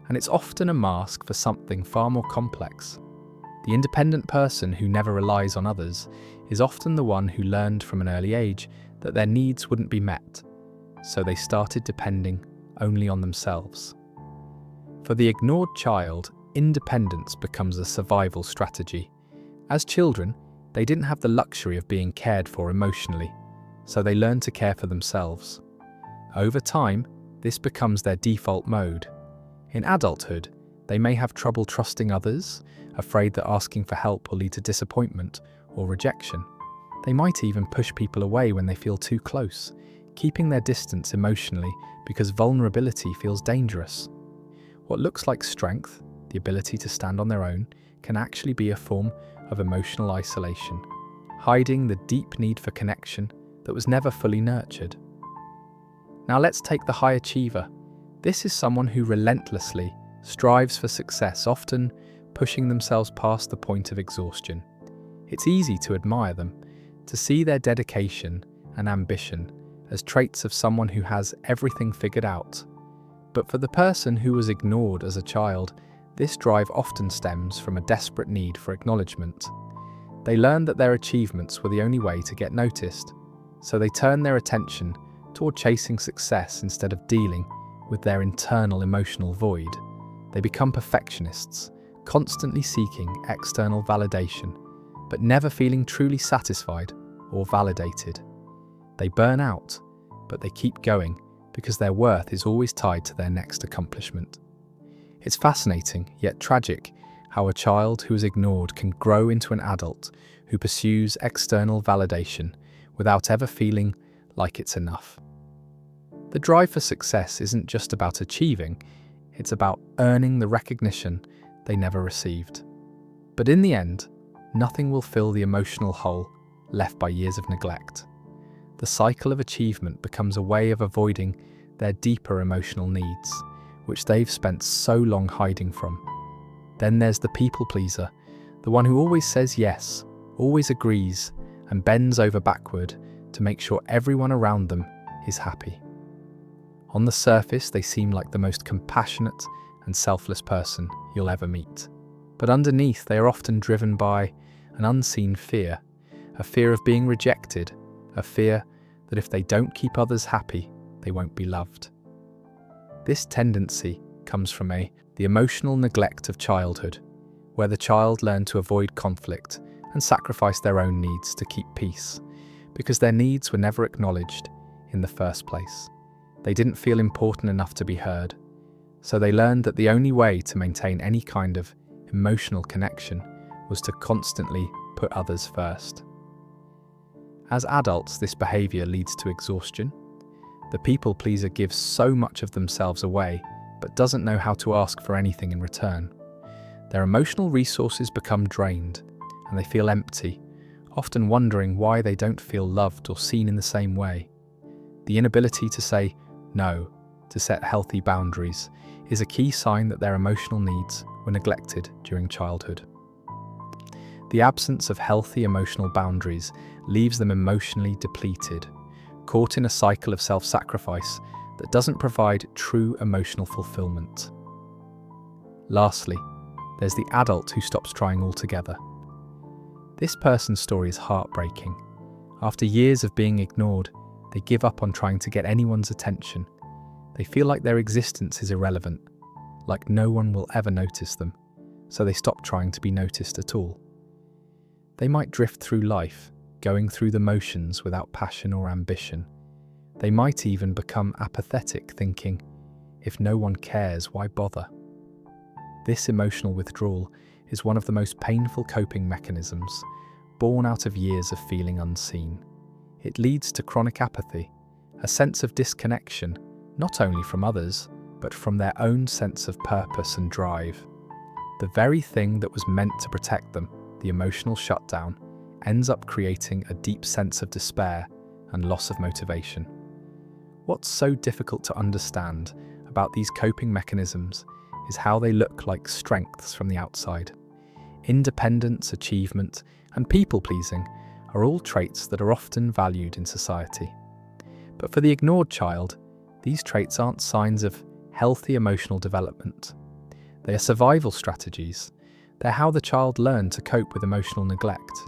and it's often a mask for something far more complex. The independent person who never relies on others is often the one who learned from an early age that their needs wouldn't be met, so they started depending only on themselves. For the ignored child, independence becomes a survival strategy. As children, they didn't have the luxury of being cared for emotionally, so they learned to care for themselves. Over time, this becomes their default mode. In adulthood, they may have trouble trusting others, afraid that asking for help will lead to disappointment or rejection. They might even push people away when they feel too close, keeping their distance emotionally because vulnerability feels dangerous. What looks like strength, the ability to stand on their own, can actually be a form of emotional isolation, hiding the deep need for connection that was never fully nurtured. Now let's take the high achiever. This is someone who relentlessly strives for success, often pushing themselves past the point of exhaustion. It's easy to admire them, to see their dedication and ambition as traits of someone who has everything figured out. But for the person who was ignored as a child, this drive often stems from a desperate need for acknowledgement. They learned that their achievements were the only way to get noticed, so they turn their attention toward chasing success instead of dealing with their internal emotional void. They become perfectionists, constantly seeking external validation, but never feeling truly satisfied or validated. They burn out, but they keep going because their worth is always tied to their next accomplishment. It's fascinating, yet tragic, how a child who is ignored can grow into an adult who pursues external validation without ever feeling like it's enough. The drive for success isn't just about achieving, it's about earning the recognition they never received. But in the end, nothing will fill the emotional hole left by years of neglect. The cycle of achievement becomes a way of avoiding their deeper emotional needs, which they've spent so long hiding from. Then there's the people pleaser, the one who always says yes, always agrees, and bends over backward to make sure everyone around them is happy. On the surface, they seem like the most compassionate and selfless person you'll ever meet. But underneath, they are often driven by an unseen fear, a fear of being rejected, a fear that if they don't keep others happy, they won't be loved. This tendency comes from the emotional neglect of childhood, where the child learned to avoid conflict and sacrifice their own needs to keep peace, because their needs were never acknowledged in the first place. They didn't feel important enough to be heard, so they learned that the only way to maintain any kind of emotional connection was to constantly put others first. As adults, this behavior leads to exhaustion. The people pleaser gives so much of themselves away, but doesn't know how to ask for anything in return. Their emotional resources become drained, and they feel empty, often wondering why they don't feel loved or seen in the same way. The inability to say no, to set healthy boundaries, is a key sign that their emotional needs were neglected during childhood. The absence of healthy emotional boundaries leaves them emotionally depleted, caught in a cycle of self-sacrifice that doesn't provide true emotional fulfillment. Lastly, there's the adult who stops trying altogether. This person's story is heartbreaking. After years of being ignored, they give up on trying to get anyone's attention. They feel like their existence is irrelevant, like no one will ever notice them, so they stop trying to be noticed at all. They might drift through life, going through the motions without passion or ambition. They might even become apathetic, thinking, if no one cares, why bother? This emotional withdrawal is one of the most painful coping mechanisms, born out of years of feeling unseen. It leads to chronic apathy, a sense of disconnection, not only from others, but from their own sense of purpose and drive. The very thing that was meant to protect them, the emotional shutdown, ends up creating a deep sense of despair and loss of motivation. What's so difficult to understand about these coping mechanisms is how they look like strengths from the outside. Independence, achievement, and people-pleasing are all traits that are often valued in society. But for the ignored child, these traits aren't signs of healthy emotional development. They are survival strategies. They're how the child learned to cope with emotional neglect.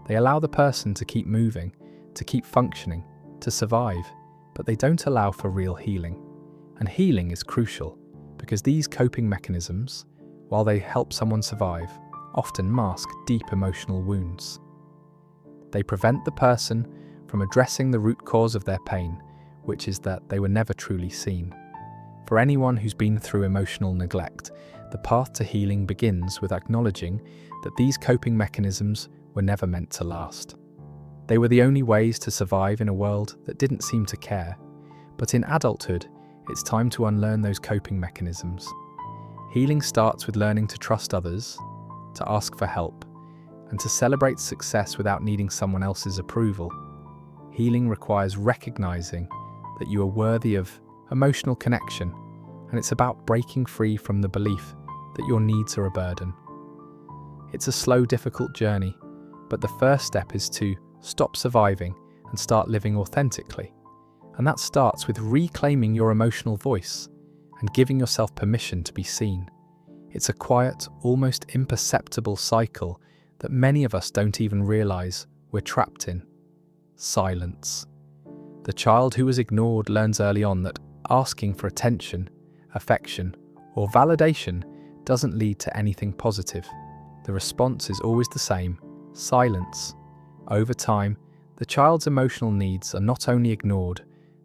They allow the person to keep moving, to keep functioning, to survive, but they don't allow for real healing. And healing is crucial, because these coping mechanisms, while they help someone survive, often mask deep emotional wounds. They prevent the person from addressing the root cause of their pain, which is that they were never truly seen. For anyone who's been through emotional neglect, the path to healing begins with acknowledging that these coping mechanisms were never meant to last. They were the only ways to survive in a world that didn't seem to care. But in adulthood, it's time to unlearn those coping mechanisms. Healing starts with learning to trust others, to ask for help, and to celebrate success without needing someone else's approval. Healing requires recognizing that you are worthy of emotional connection, and it's about breaking free from the belief that your needs are a burden. It's a slow, difficult journey, but the first step is to stop surviving and start living authentically. And that starts with reclaiming your emotional voice and giving yourself permission to be seen. It's a quiet, almost imperceptible cycle that many of us don't even realize we're trapped in. Silence. The child who was ignored learns early on that asking for attention, affection, or validation doesn't lead to anything positive. The response is always the same: silence. Over time, the child's emotional needs are not only ignored,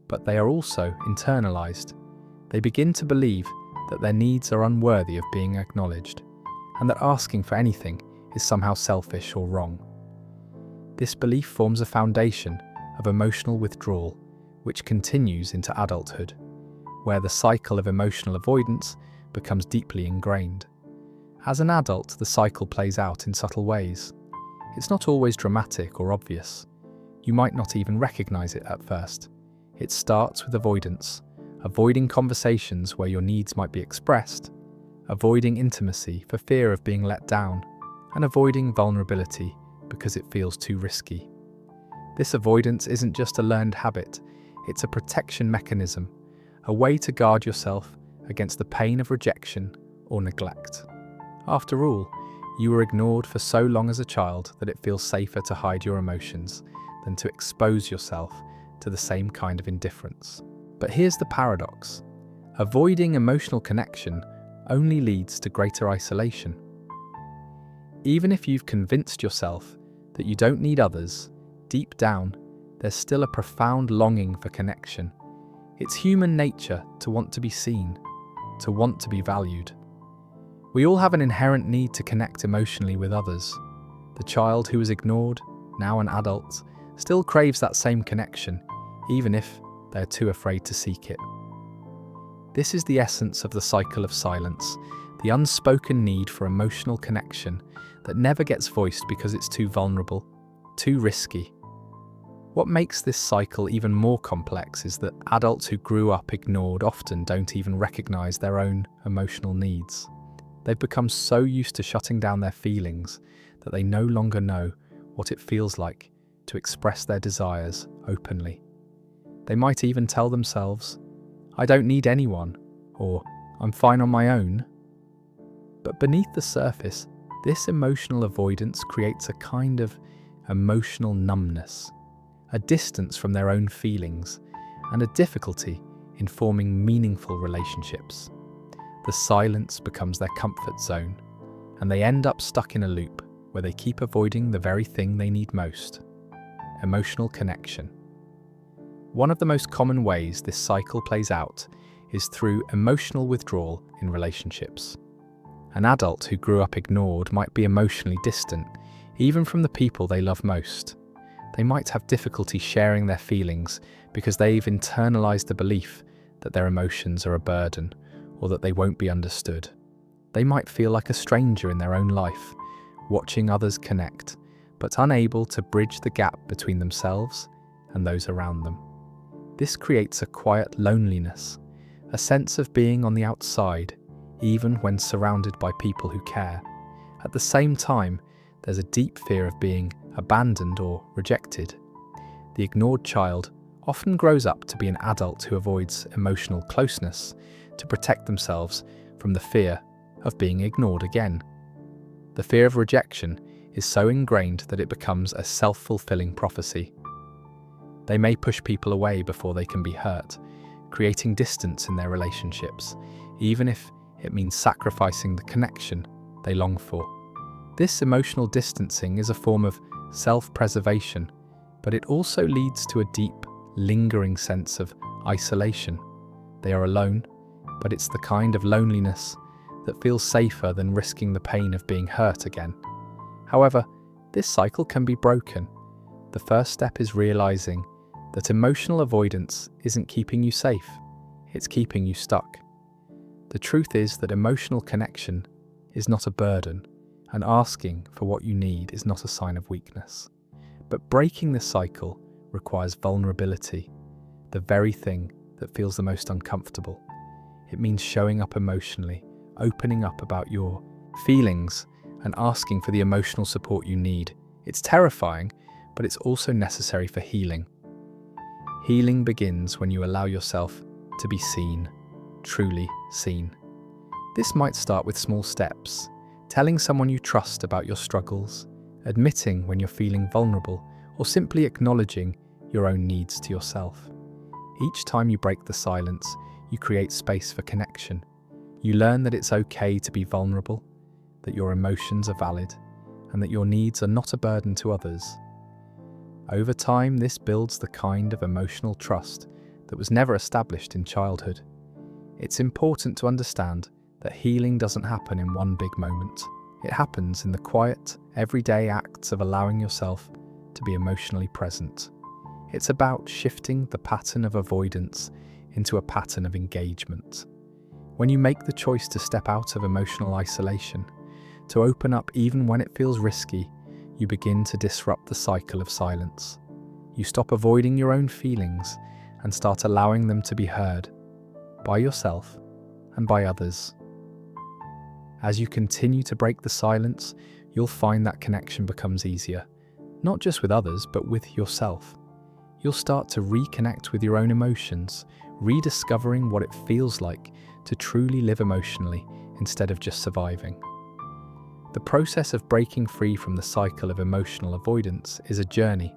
but they are also internalized. They begin to believe that their needs are unworthy of being acknowledged, and that asking for anything is somehow selfish or wrong. This belief forms a foundation of emotional withdrawal, which continues into adulthood, where the cycle of emotional avoidance becomes deeply ingrained. As an adult, the cycle plays out in subtle ways. It's not always dramatic or obvious. You might not even recognize it at first. It starts with avoidance, avoiding conversations where your needs might be expressed, avoiding intimacy for fear of being let down, and avoiding vulnerability because it feels too risky. This avoidance isn't just a learned habit, it's a protection mechanism, a way to guard yourself against the pain of rejection or neglect. After all, you were ignored for so long as a child that it feels safer to hide your emotions than to expose yourself to the same kind of indifference. But here's the paradox. Avoiding emotional connection only leads to greater isolation. Even if you've convinced yourself that you don't need others, deep down, there's still a profound longing for connection. It's human nature to want to be seen, to want to be valued. We all have an inherent need to connect emotionally with others. The child who was ignored, now an adult, still craves that same connection, even if they're too afraid to seek it. This is the essence of the cycle of silence, the unspoken need for emotional connection that never gets voiced because it's too vulnerable, too risky. What makes this cycle even more complex is that adults who grew up ignored often don't even recognize their own emotional needs. They've become so used to shutting down their feelings that they no longer know what it feels like to express their desires openly. They might even tell themselves, "I don't need anyone," or "I'm fine on my own." But beneath the surface, this emotional avoidance creates a kind of emotional numbness, a distance from their own feelings, and a difficulty in forming meaningful relationships. The silence becomes their comfort zone, and they end up stuck in a loop where they keep avoiding the very thing they need most: emotional connection. One of the most common ways this cycle plays out is through emotional withdrawal in relationships. An adult who grew up ignored might be emotionally distant, even from the people they love most. They might have difficulty sharing their feelings because they've internalized the belief that their emotions are a burden or that they won't be understood. They might feel like a stranger in their own life, watching others connect, but unable to bridge the gap between themselves and those around them. This creates a quiet loneliness, a sense of being on the outside, even when surrounded by people who care. At the same time, there's a deep fear of being abandoned or rejected. The ignored child often grows up to be an adult who avoids emotional closeness to protect themselves from the fear of being ignored again. The fear of rejection is so ingrained that it becomes a self-fulfilling prophecy. They may push people away before they can be hurt, creating distance in their relationships, even if it means sacrificing the connection they long for. This emotional distancing is a form of self-preservation, but it also leads to a deep, lingering sense of isolation. They are alone, but it's the kind of loneliness that feels safer than risking the pain of being hurt again. However, this cycle can be broken. The first step is realizing that emotional avoidance isn't keeping you safe, it's keeping you stuck. The truth is that emotional connection is not a burden, and asking for what you need is not a sign of weakness. But breaking this cycle requires vulnerability, the very thing that feels the most uncomfortable. It means showing up emotionally, opening up about your feelings, and asking for the emotional support you need. It's terrifying, but it's also necessary for healing. Healing begins when you allow yourself to be seen, truly seen. This might start with small steps, telling someone you trust about your struggles, admitting when you're feeling vulnerable, or simply acknowledging your own needs to yourself. Each time you break the silence, you create space for connection. You learn that it's okay to be vulnerable, that your emotions are valid, and that your needs are not a burden to others. Over time, this builds the kind of emotional trust that was never established in childhood. It's important to understand that healing doesn't happen in one big moment. It happens in the quiet, everyday acts of allowing yourself to be emotionally present. It's about shifting the pattern of avoidance into a pattern of engagement. When you make the choice to step out of emotional isolation, to open up even when it feels risky, you begin to disrupt the cycle of silence. You stop avoiding your own feelings and start allowing them to be heard by yourself and by others. As you continue to break the silence, you'll find that connection becomes easier, not just with others, but with yourself. You'll start to reconnect with your own emotions, rediscovering what it feels like to truly live emotionally instead of just surviving. The process of breaking free from the cycle of emotional avoidance is a journey,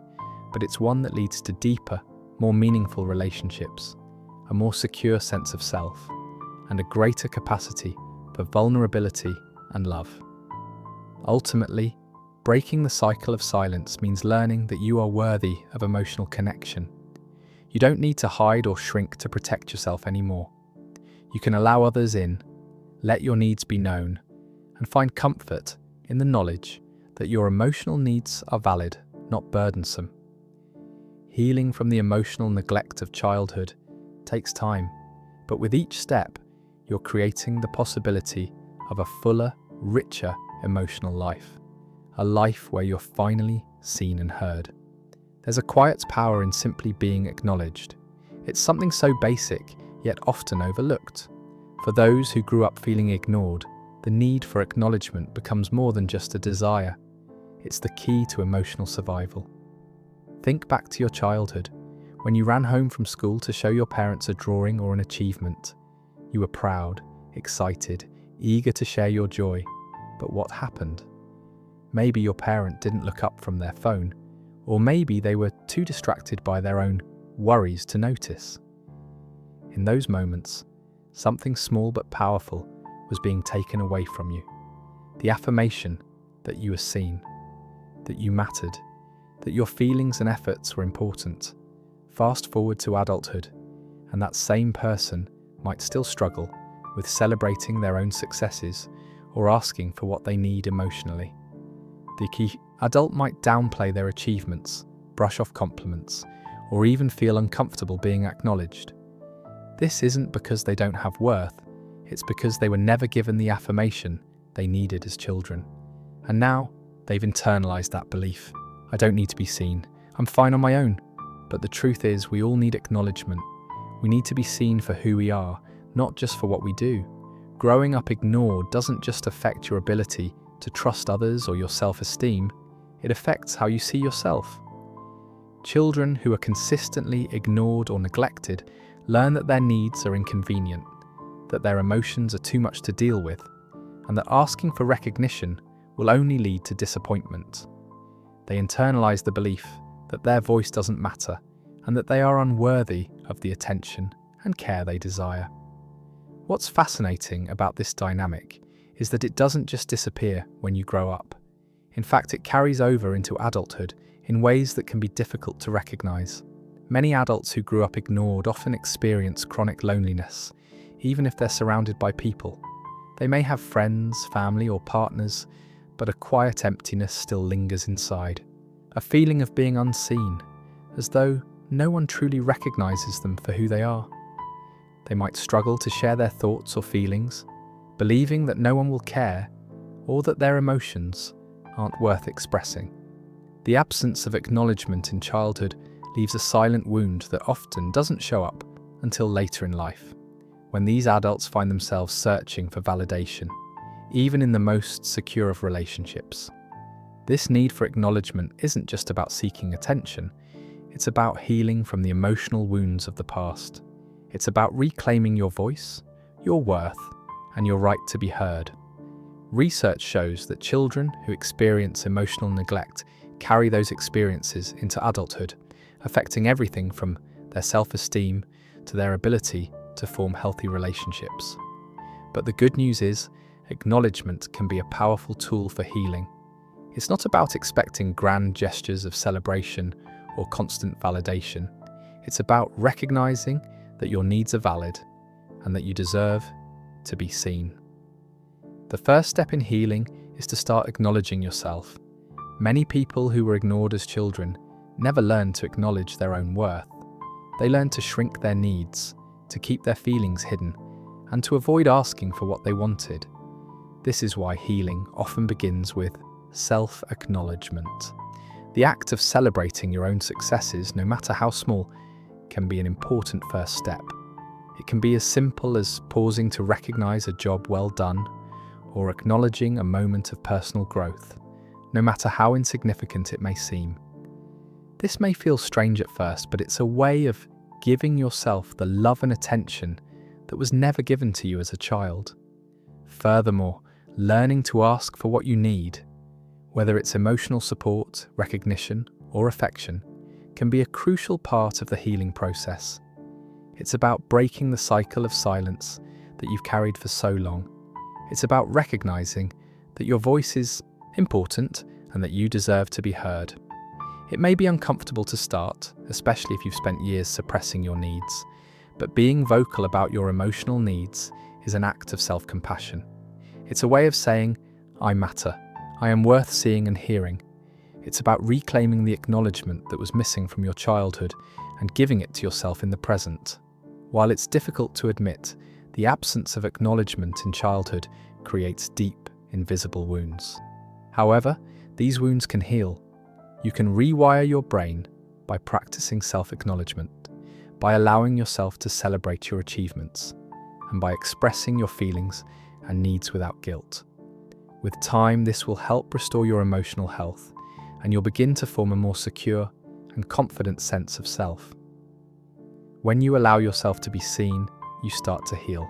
but it's one that leads to deeper, more meaningful relationships, a more secure sense of self, and a greater capacity for vulnerability and love. Ultimately, breaking the cycle of silence means learning that you are worthy of emotional connection. You don't need to hide or shrink to protect yourself anymore. You can allow others in, let your needs be known, and find comfort in the knowledge that your emotional needs are valid, not burdensome. Healing from the emotional neglect of childhood takes time, but with each step, you're creating the possibility of a fuller, richer emotional life, a life where you're finally seen and heard. There's a quiet power in simply being acknowledged. It's something so basic, yet often overlooked. For those who grew up feeling ignored, the need for acknowledgement becomes more than just a desire. It's the key to emotional survival. Think back to your childhood, when you ran home from school to show your parents a drawing or an achievement. You were proud, excited, eager to share your joy. But what happened? Maybe your parent didn't look up from their phone, or maybe they were too distracted by their own worries to notice. In those moments, something small but powerful was being taken away from you. The affirmation that you were seen, that you mattered, that your feelings and efforts were important. Fast forward to adulthood, and that same person might still struggle with celebrating their own successes or asking for what they need emotionally. The key adult might downplay their achievements, brush off compliments, or even feel uncomfortable being acknowledged. This isn't because they don't have worth, it's because they were never given the affirmation they needed as children. And now, they've internalized that belief. I don't need to be seen. I'm fine on my own. But the truth is, we all need acknowledgement. We need to be seen for who we are, not just for what we do. Growing up ignored doesn't just affect your ability to trust others or your self-esteem, it affects how you see yourself. Children who are consistently ignored or neglected learn that their needs are inconvenient, that their emotions are too much to deal with, and that asking for recognition will only lead to disappointment. They internalize the belief that their voice doesn't matter and that they are unworthy of the attention and care they desire. What's fascinating about this dynamic is that it doesn't just disappear when you grow up. In fact, it carries over into adulthood in ways that can be difficult to recognize. Many adults who grew up ignored often experience chronic loneliness, even if they're surrounded by people. They may have friends, family, or partners, but a quiet emptiness still lingers inside. A feeling of being unseen, as though no one truly recognizes them for who they are. They might struggle to share their thoughts or feelings, believing that no one will care, or that their emotions aren't worth expressing. The absence of acknowledgement in childhood leaves a silent wound that often doesn't show up until later in life, when these adults find themselves searching for validation, even in the most secure of relationships. This need for acknowledgement isn't just about seeking attention, it's about healing from the emotional wounds of the past. It's about reclaiming your voice, your worth, and your right to be heard. Research shows that children who experience emotional neglect carry those experiences into adulthood, affecting everything from their self-esteem to their ability to form healthy relationships. But the good news is, acknowledgement can be a powerful tool for healing. It's not about expecting grand gestures of celebration or constant validation. It's about recognizing that your needs are valid and that you deserve to be seen. The first step in healing is to start acknowledging yourself. Many people who were ignored as children never learned to acknowledge their own worth. They learned to shrink their needs, to keep their feelings hidden, and to avoid asking for what they wanted. This is why healing often begins with self-acknowledgement. The act of celebrating your own successes, no matter how small, can be an important first step. It can be as simple as pausing to recognize a job well done, or acknowledging a moment of personal growth, no matter how insignificant it may seem. This may feel strange at first, but it's a way of giving yourself the love and attention that was never given to you as a child. Furthermore, learning to ask for what you need, whether it's emotional support, recognition, or affection, can be a crucial part of the healing process. It's about breaking the cycle of silence that you've carried for so long. It's about recognizing that your voice is important and that you deserve to be heard. It may be uncomfortable to start, especially if you've spent years suppressing your needs, but being vocal about your emotional needs is an act of self-compassion. It's a way of saying, I matter, I am worth seeing and hearing. It's about reclaiming the acknowledgement that was missing from your childhood and giving it to yourself in the present. While it's difficult to admit, the absence of acknowledgement in childhood creates deep, invisible wounds. However, these wounds can heal. You can rewire your brain by practicing self-acknowledgement, by allowing yourself to celebrate your achievements, and by expressing your feelings and needs without guilt. With time, this will help restore your emotional health, and you'll begin to form a more secure and confident sense of self. When you allow yourself to be seen, you start to heal.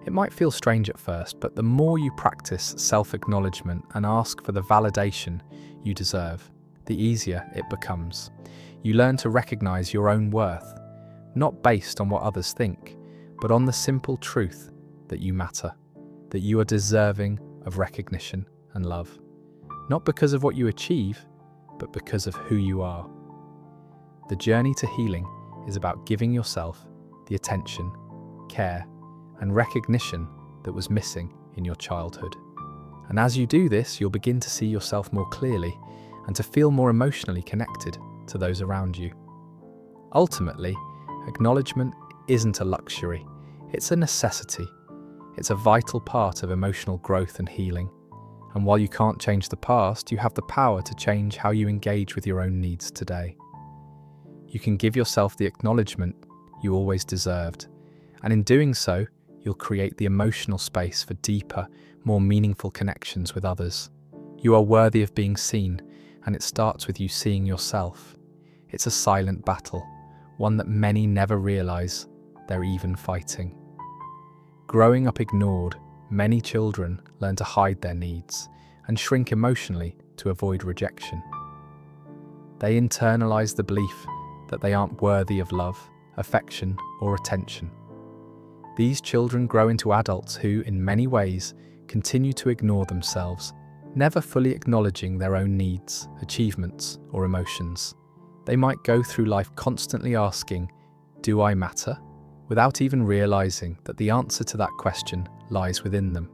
It might feel strange at first, but the more you practice self-acknowledgement and ask for the validation you deserve, the easier it becomes. You learn to recognize your own worth, not based on what others think, but on the simple truth that you matter, that you are deserving of recognition and love. Not because of what you achieve, but because of who you are. The journey to healing is about giving yourself the attention, care, and recognition that was missing in your childhood. And as you do this, you'll begin to see yourself more clearly and to feel more emotionally connected to those around you. Ultimately, acknowledgement isn't a luxury, it's a necessity. It's a vital part of emotional growth and healing. And while you can't change the past, you have the power to change how you engage with your own needs today. You can give yourself the acknowledgement you always deserved, and in doing so, you'll create the emotional space for deeper, more meaningful connections with others. You are worthy of being seen, and it starts with you seeing yourself. It's a silent battle, one that many never realize they're even fighting. Growing up ignored, many children learn to hide their needs and shrink emotionally to avoid rejection. They internalize the belief that they aren't worthy of love, affection, or attention. These children grow into adults who, in many ways, continue to ignore themselves, never fully acknowledging their own needs, achievements, or emotions. They might go through life constantly asking, "Do I matter?" without even realizing that the answer to that question lies within them.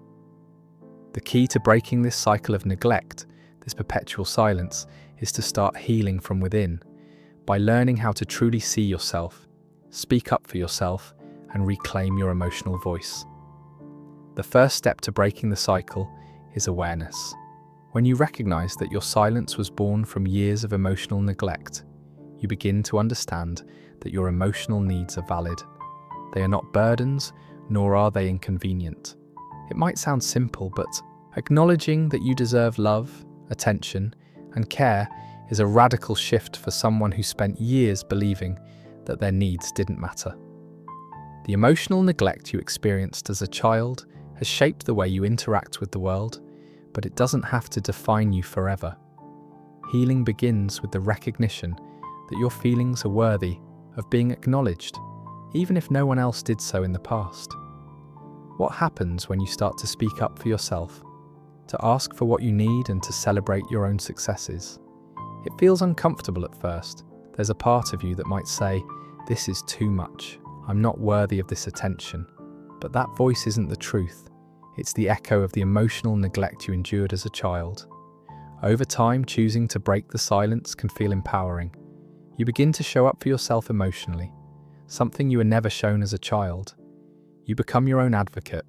The key to breaking this cycle of neglect, this perpetual silence, is to start healing from within, by learning how to truly see yourself, speak up for yourself, and reclaim your emotional voice. The first step to breaking the cycle is awareness. When you recognize that your silence was born from years of emotional neglect, you begin to understand that your emotional needs are valid. They are not burdens, nor are they inconvenient. It might sound simple, but acknowledging that you deserve love, attention, and care is a radical shift for someone who spent years believing that their needs didn't matter. The emotional neglect you experienced as a child has shaped the way you interact with the world, but it doesn't have to define you forever. Healing begins with the recognition that your feelings are worthy of being acknowledged, even if no one else did so in the past. What happens when you start to speak up for yourself, to ask for what you need and to celebrate your own successes? It feels uncomfortable at first. There's a part of you that might say, "This is too much. I'm not worthy of this attention." But that voice isn't the truth. It's the echo of the emotional neglect you endured as a child. Over time, choosing to break the silence can feel empowering. You begin to show up for yourself emotionally, something you were never shown as a child. You become your own advocate,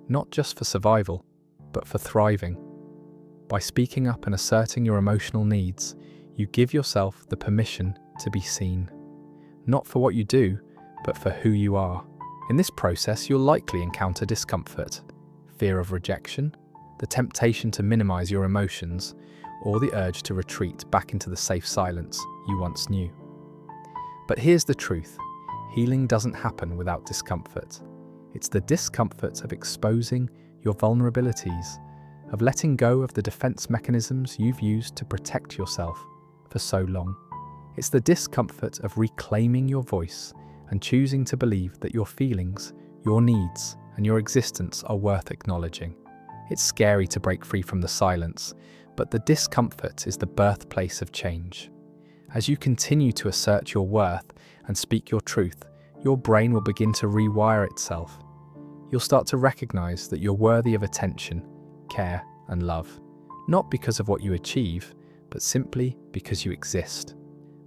not just for survival, but for thriving. By speaking up and asserting your emotional needs, you give yourself the permission to be seen, not for what you do, but for who you are. In this process, you'll likely encounter discomfort, fear of rejection, the temptation to minimize your emotions, or the urge to retreat back into the safe silence you once knew. But here's the truth. Healing doesn't happen without discomfort. It's the discomfort of exposing your vulnerabilities, of letting go of the defense mechanisms you've used to protect yourself for so long. It's the discomfort of reclaiming your voice and choosing to believe that your feelings, your needs, and your existence are worth acknowledging. It's scary to break free from the silence, but the discomfort is the birthplace of change. As you continue to assert your worth and speak your truth, your brain will begin to rewire itself. You'll start to recognize that you're worthy of attention, care, and love, not because of what you achieve, but simply because you exist.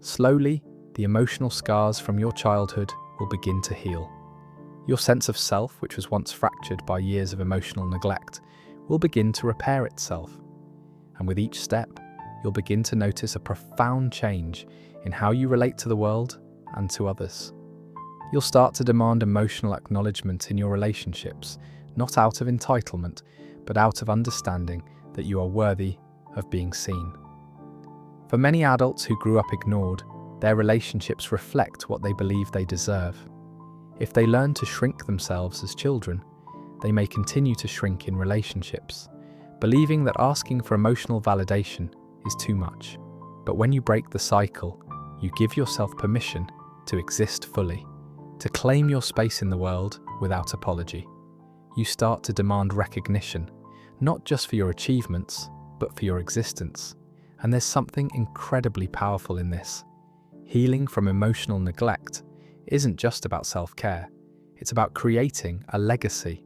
Slowly, the emotional scars from your childhood will begin to heal. Your sense of self, which was once fractured by years of emotional neglect, will begin to repair itself. And with each step, you'll begin to notice a profound change in how you relate to the world and to others. You'll start to demand emotional acknowledgement in your relationships, not out of entitlement, but out of understanding that you are worthy of being seen. For many adults who grew up ignored, their relationships reflect what they believe they deserve. If they learn to shrink themselves as children, they may continue to shrink in relationships, believing that asking for emotional validation is too much. But when you break the cycle, you give yourself permission to exist fully, to claim your space in the world without apology. You start to demand recognition, not just for your achievements, but for your existence. And there's something incredibly powerful in this. Healing from emotional neglect isn't just about self-care, it's about creating a legacy.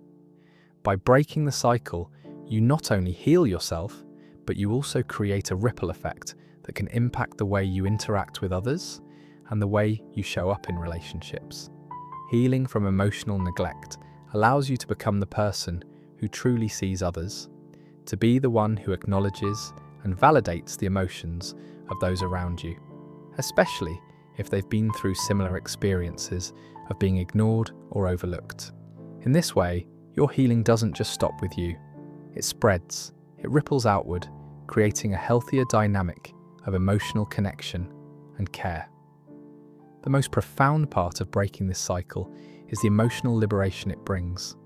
By breaking the cycle, you not only heal yourself, but you also create a ripple effect that can impact the way you interact with others and the way you show up in relationships. Healing from emotional neglect allows you to become the person who truly sees others, to be the one who acknowledges and validates the emotions of those around you, especially if they've been through similar experiences of being ignored or overlooked. In this way, your healing doesn't just stop with you. It spreads, it ripples outward, creating a healthier dynamic of emotional connection and care. The most profound part of breaking this cycle is the emotional liberation it brings.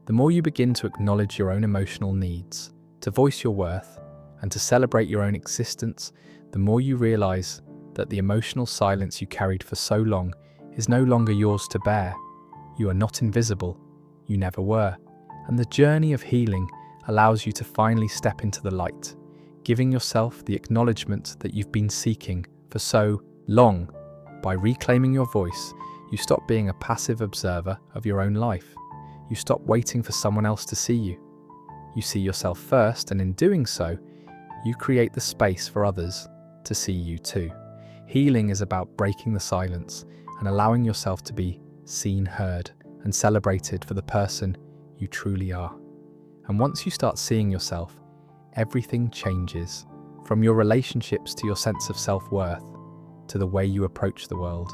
The more you begin to acknowledge your own emotional needs, to voice your worth, and to celebrate your own existence, the more you realize that the emotional silence you carried for so long is no longer yours to bear. You are not invisible, you never were, and the journey of healing allows you to finally step into the light, giving yourself the acknowledgement that you've been seeking for so long. By reclaiming your voice, you stop being a passive observer of your own life. You stop waiting for someone else to see you. You see yourself first, and in doing so, you create the space for others to see you too. Healing is about breaking the silence and allowing yourself to be seen, heard, and celebrated for the person you truly are. And once you start seeing yourself, everything changes, from your relationships to your sense of self-worth, to the way you approach the world.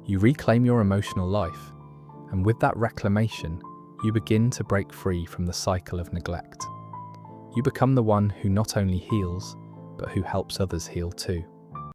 You reclaim your emotional life, and with that reclamation, you begin to break free from the cycle of neglect. You become the one who not only heals, but who helps others heal too.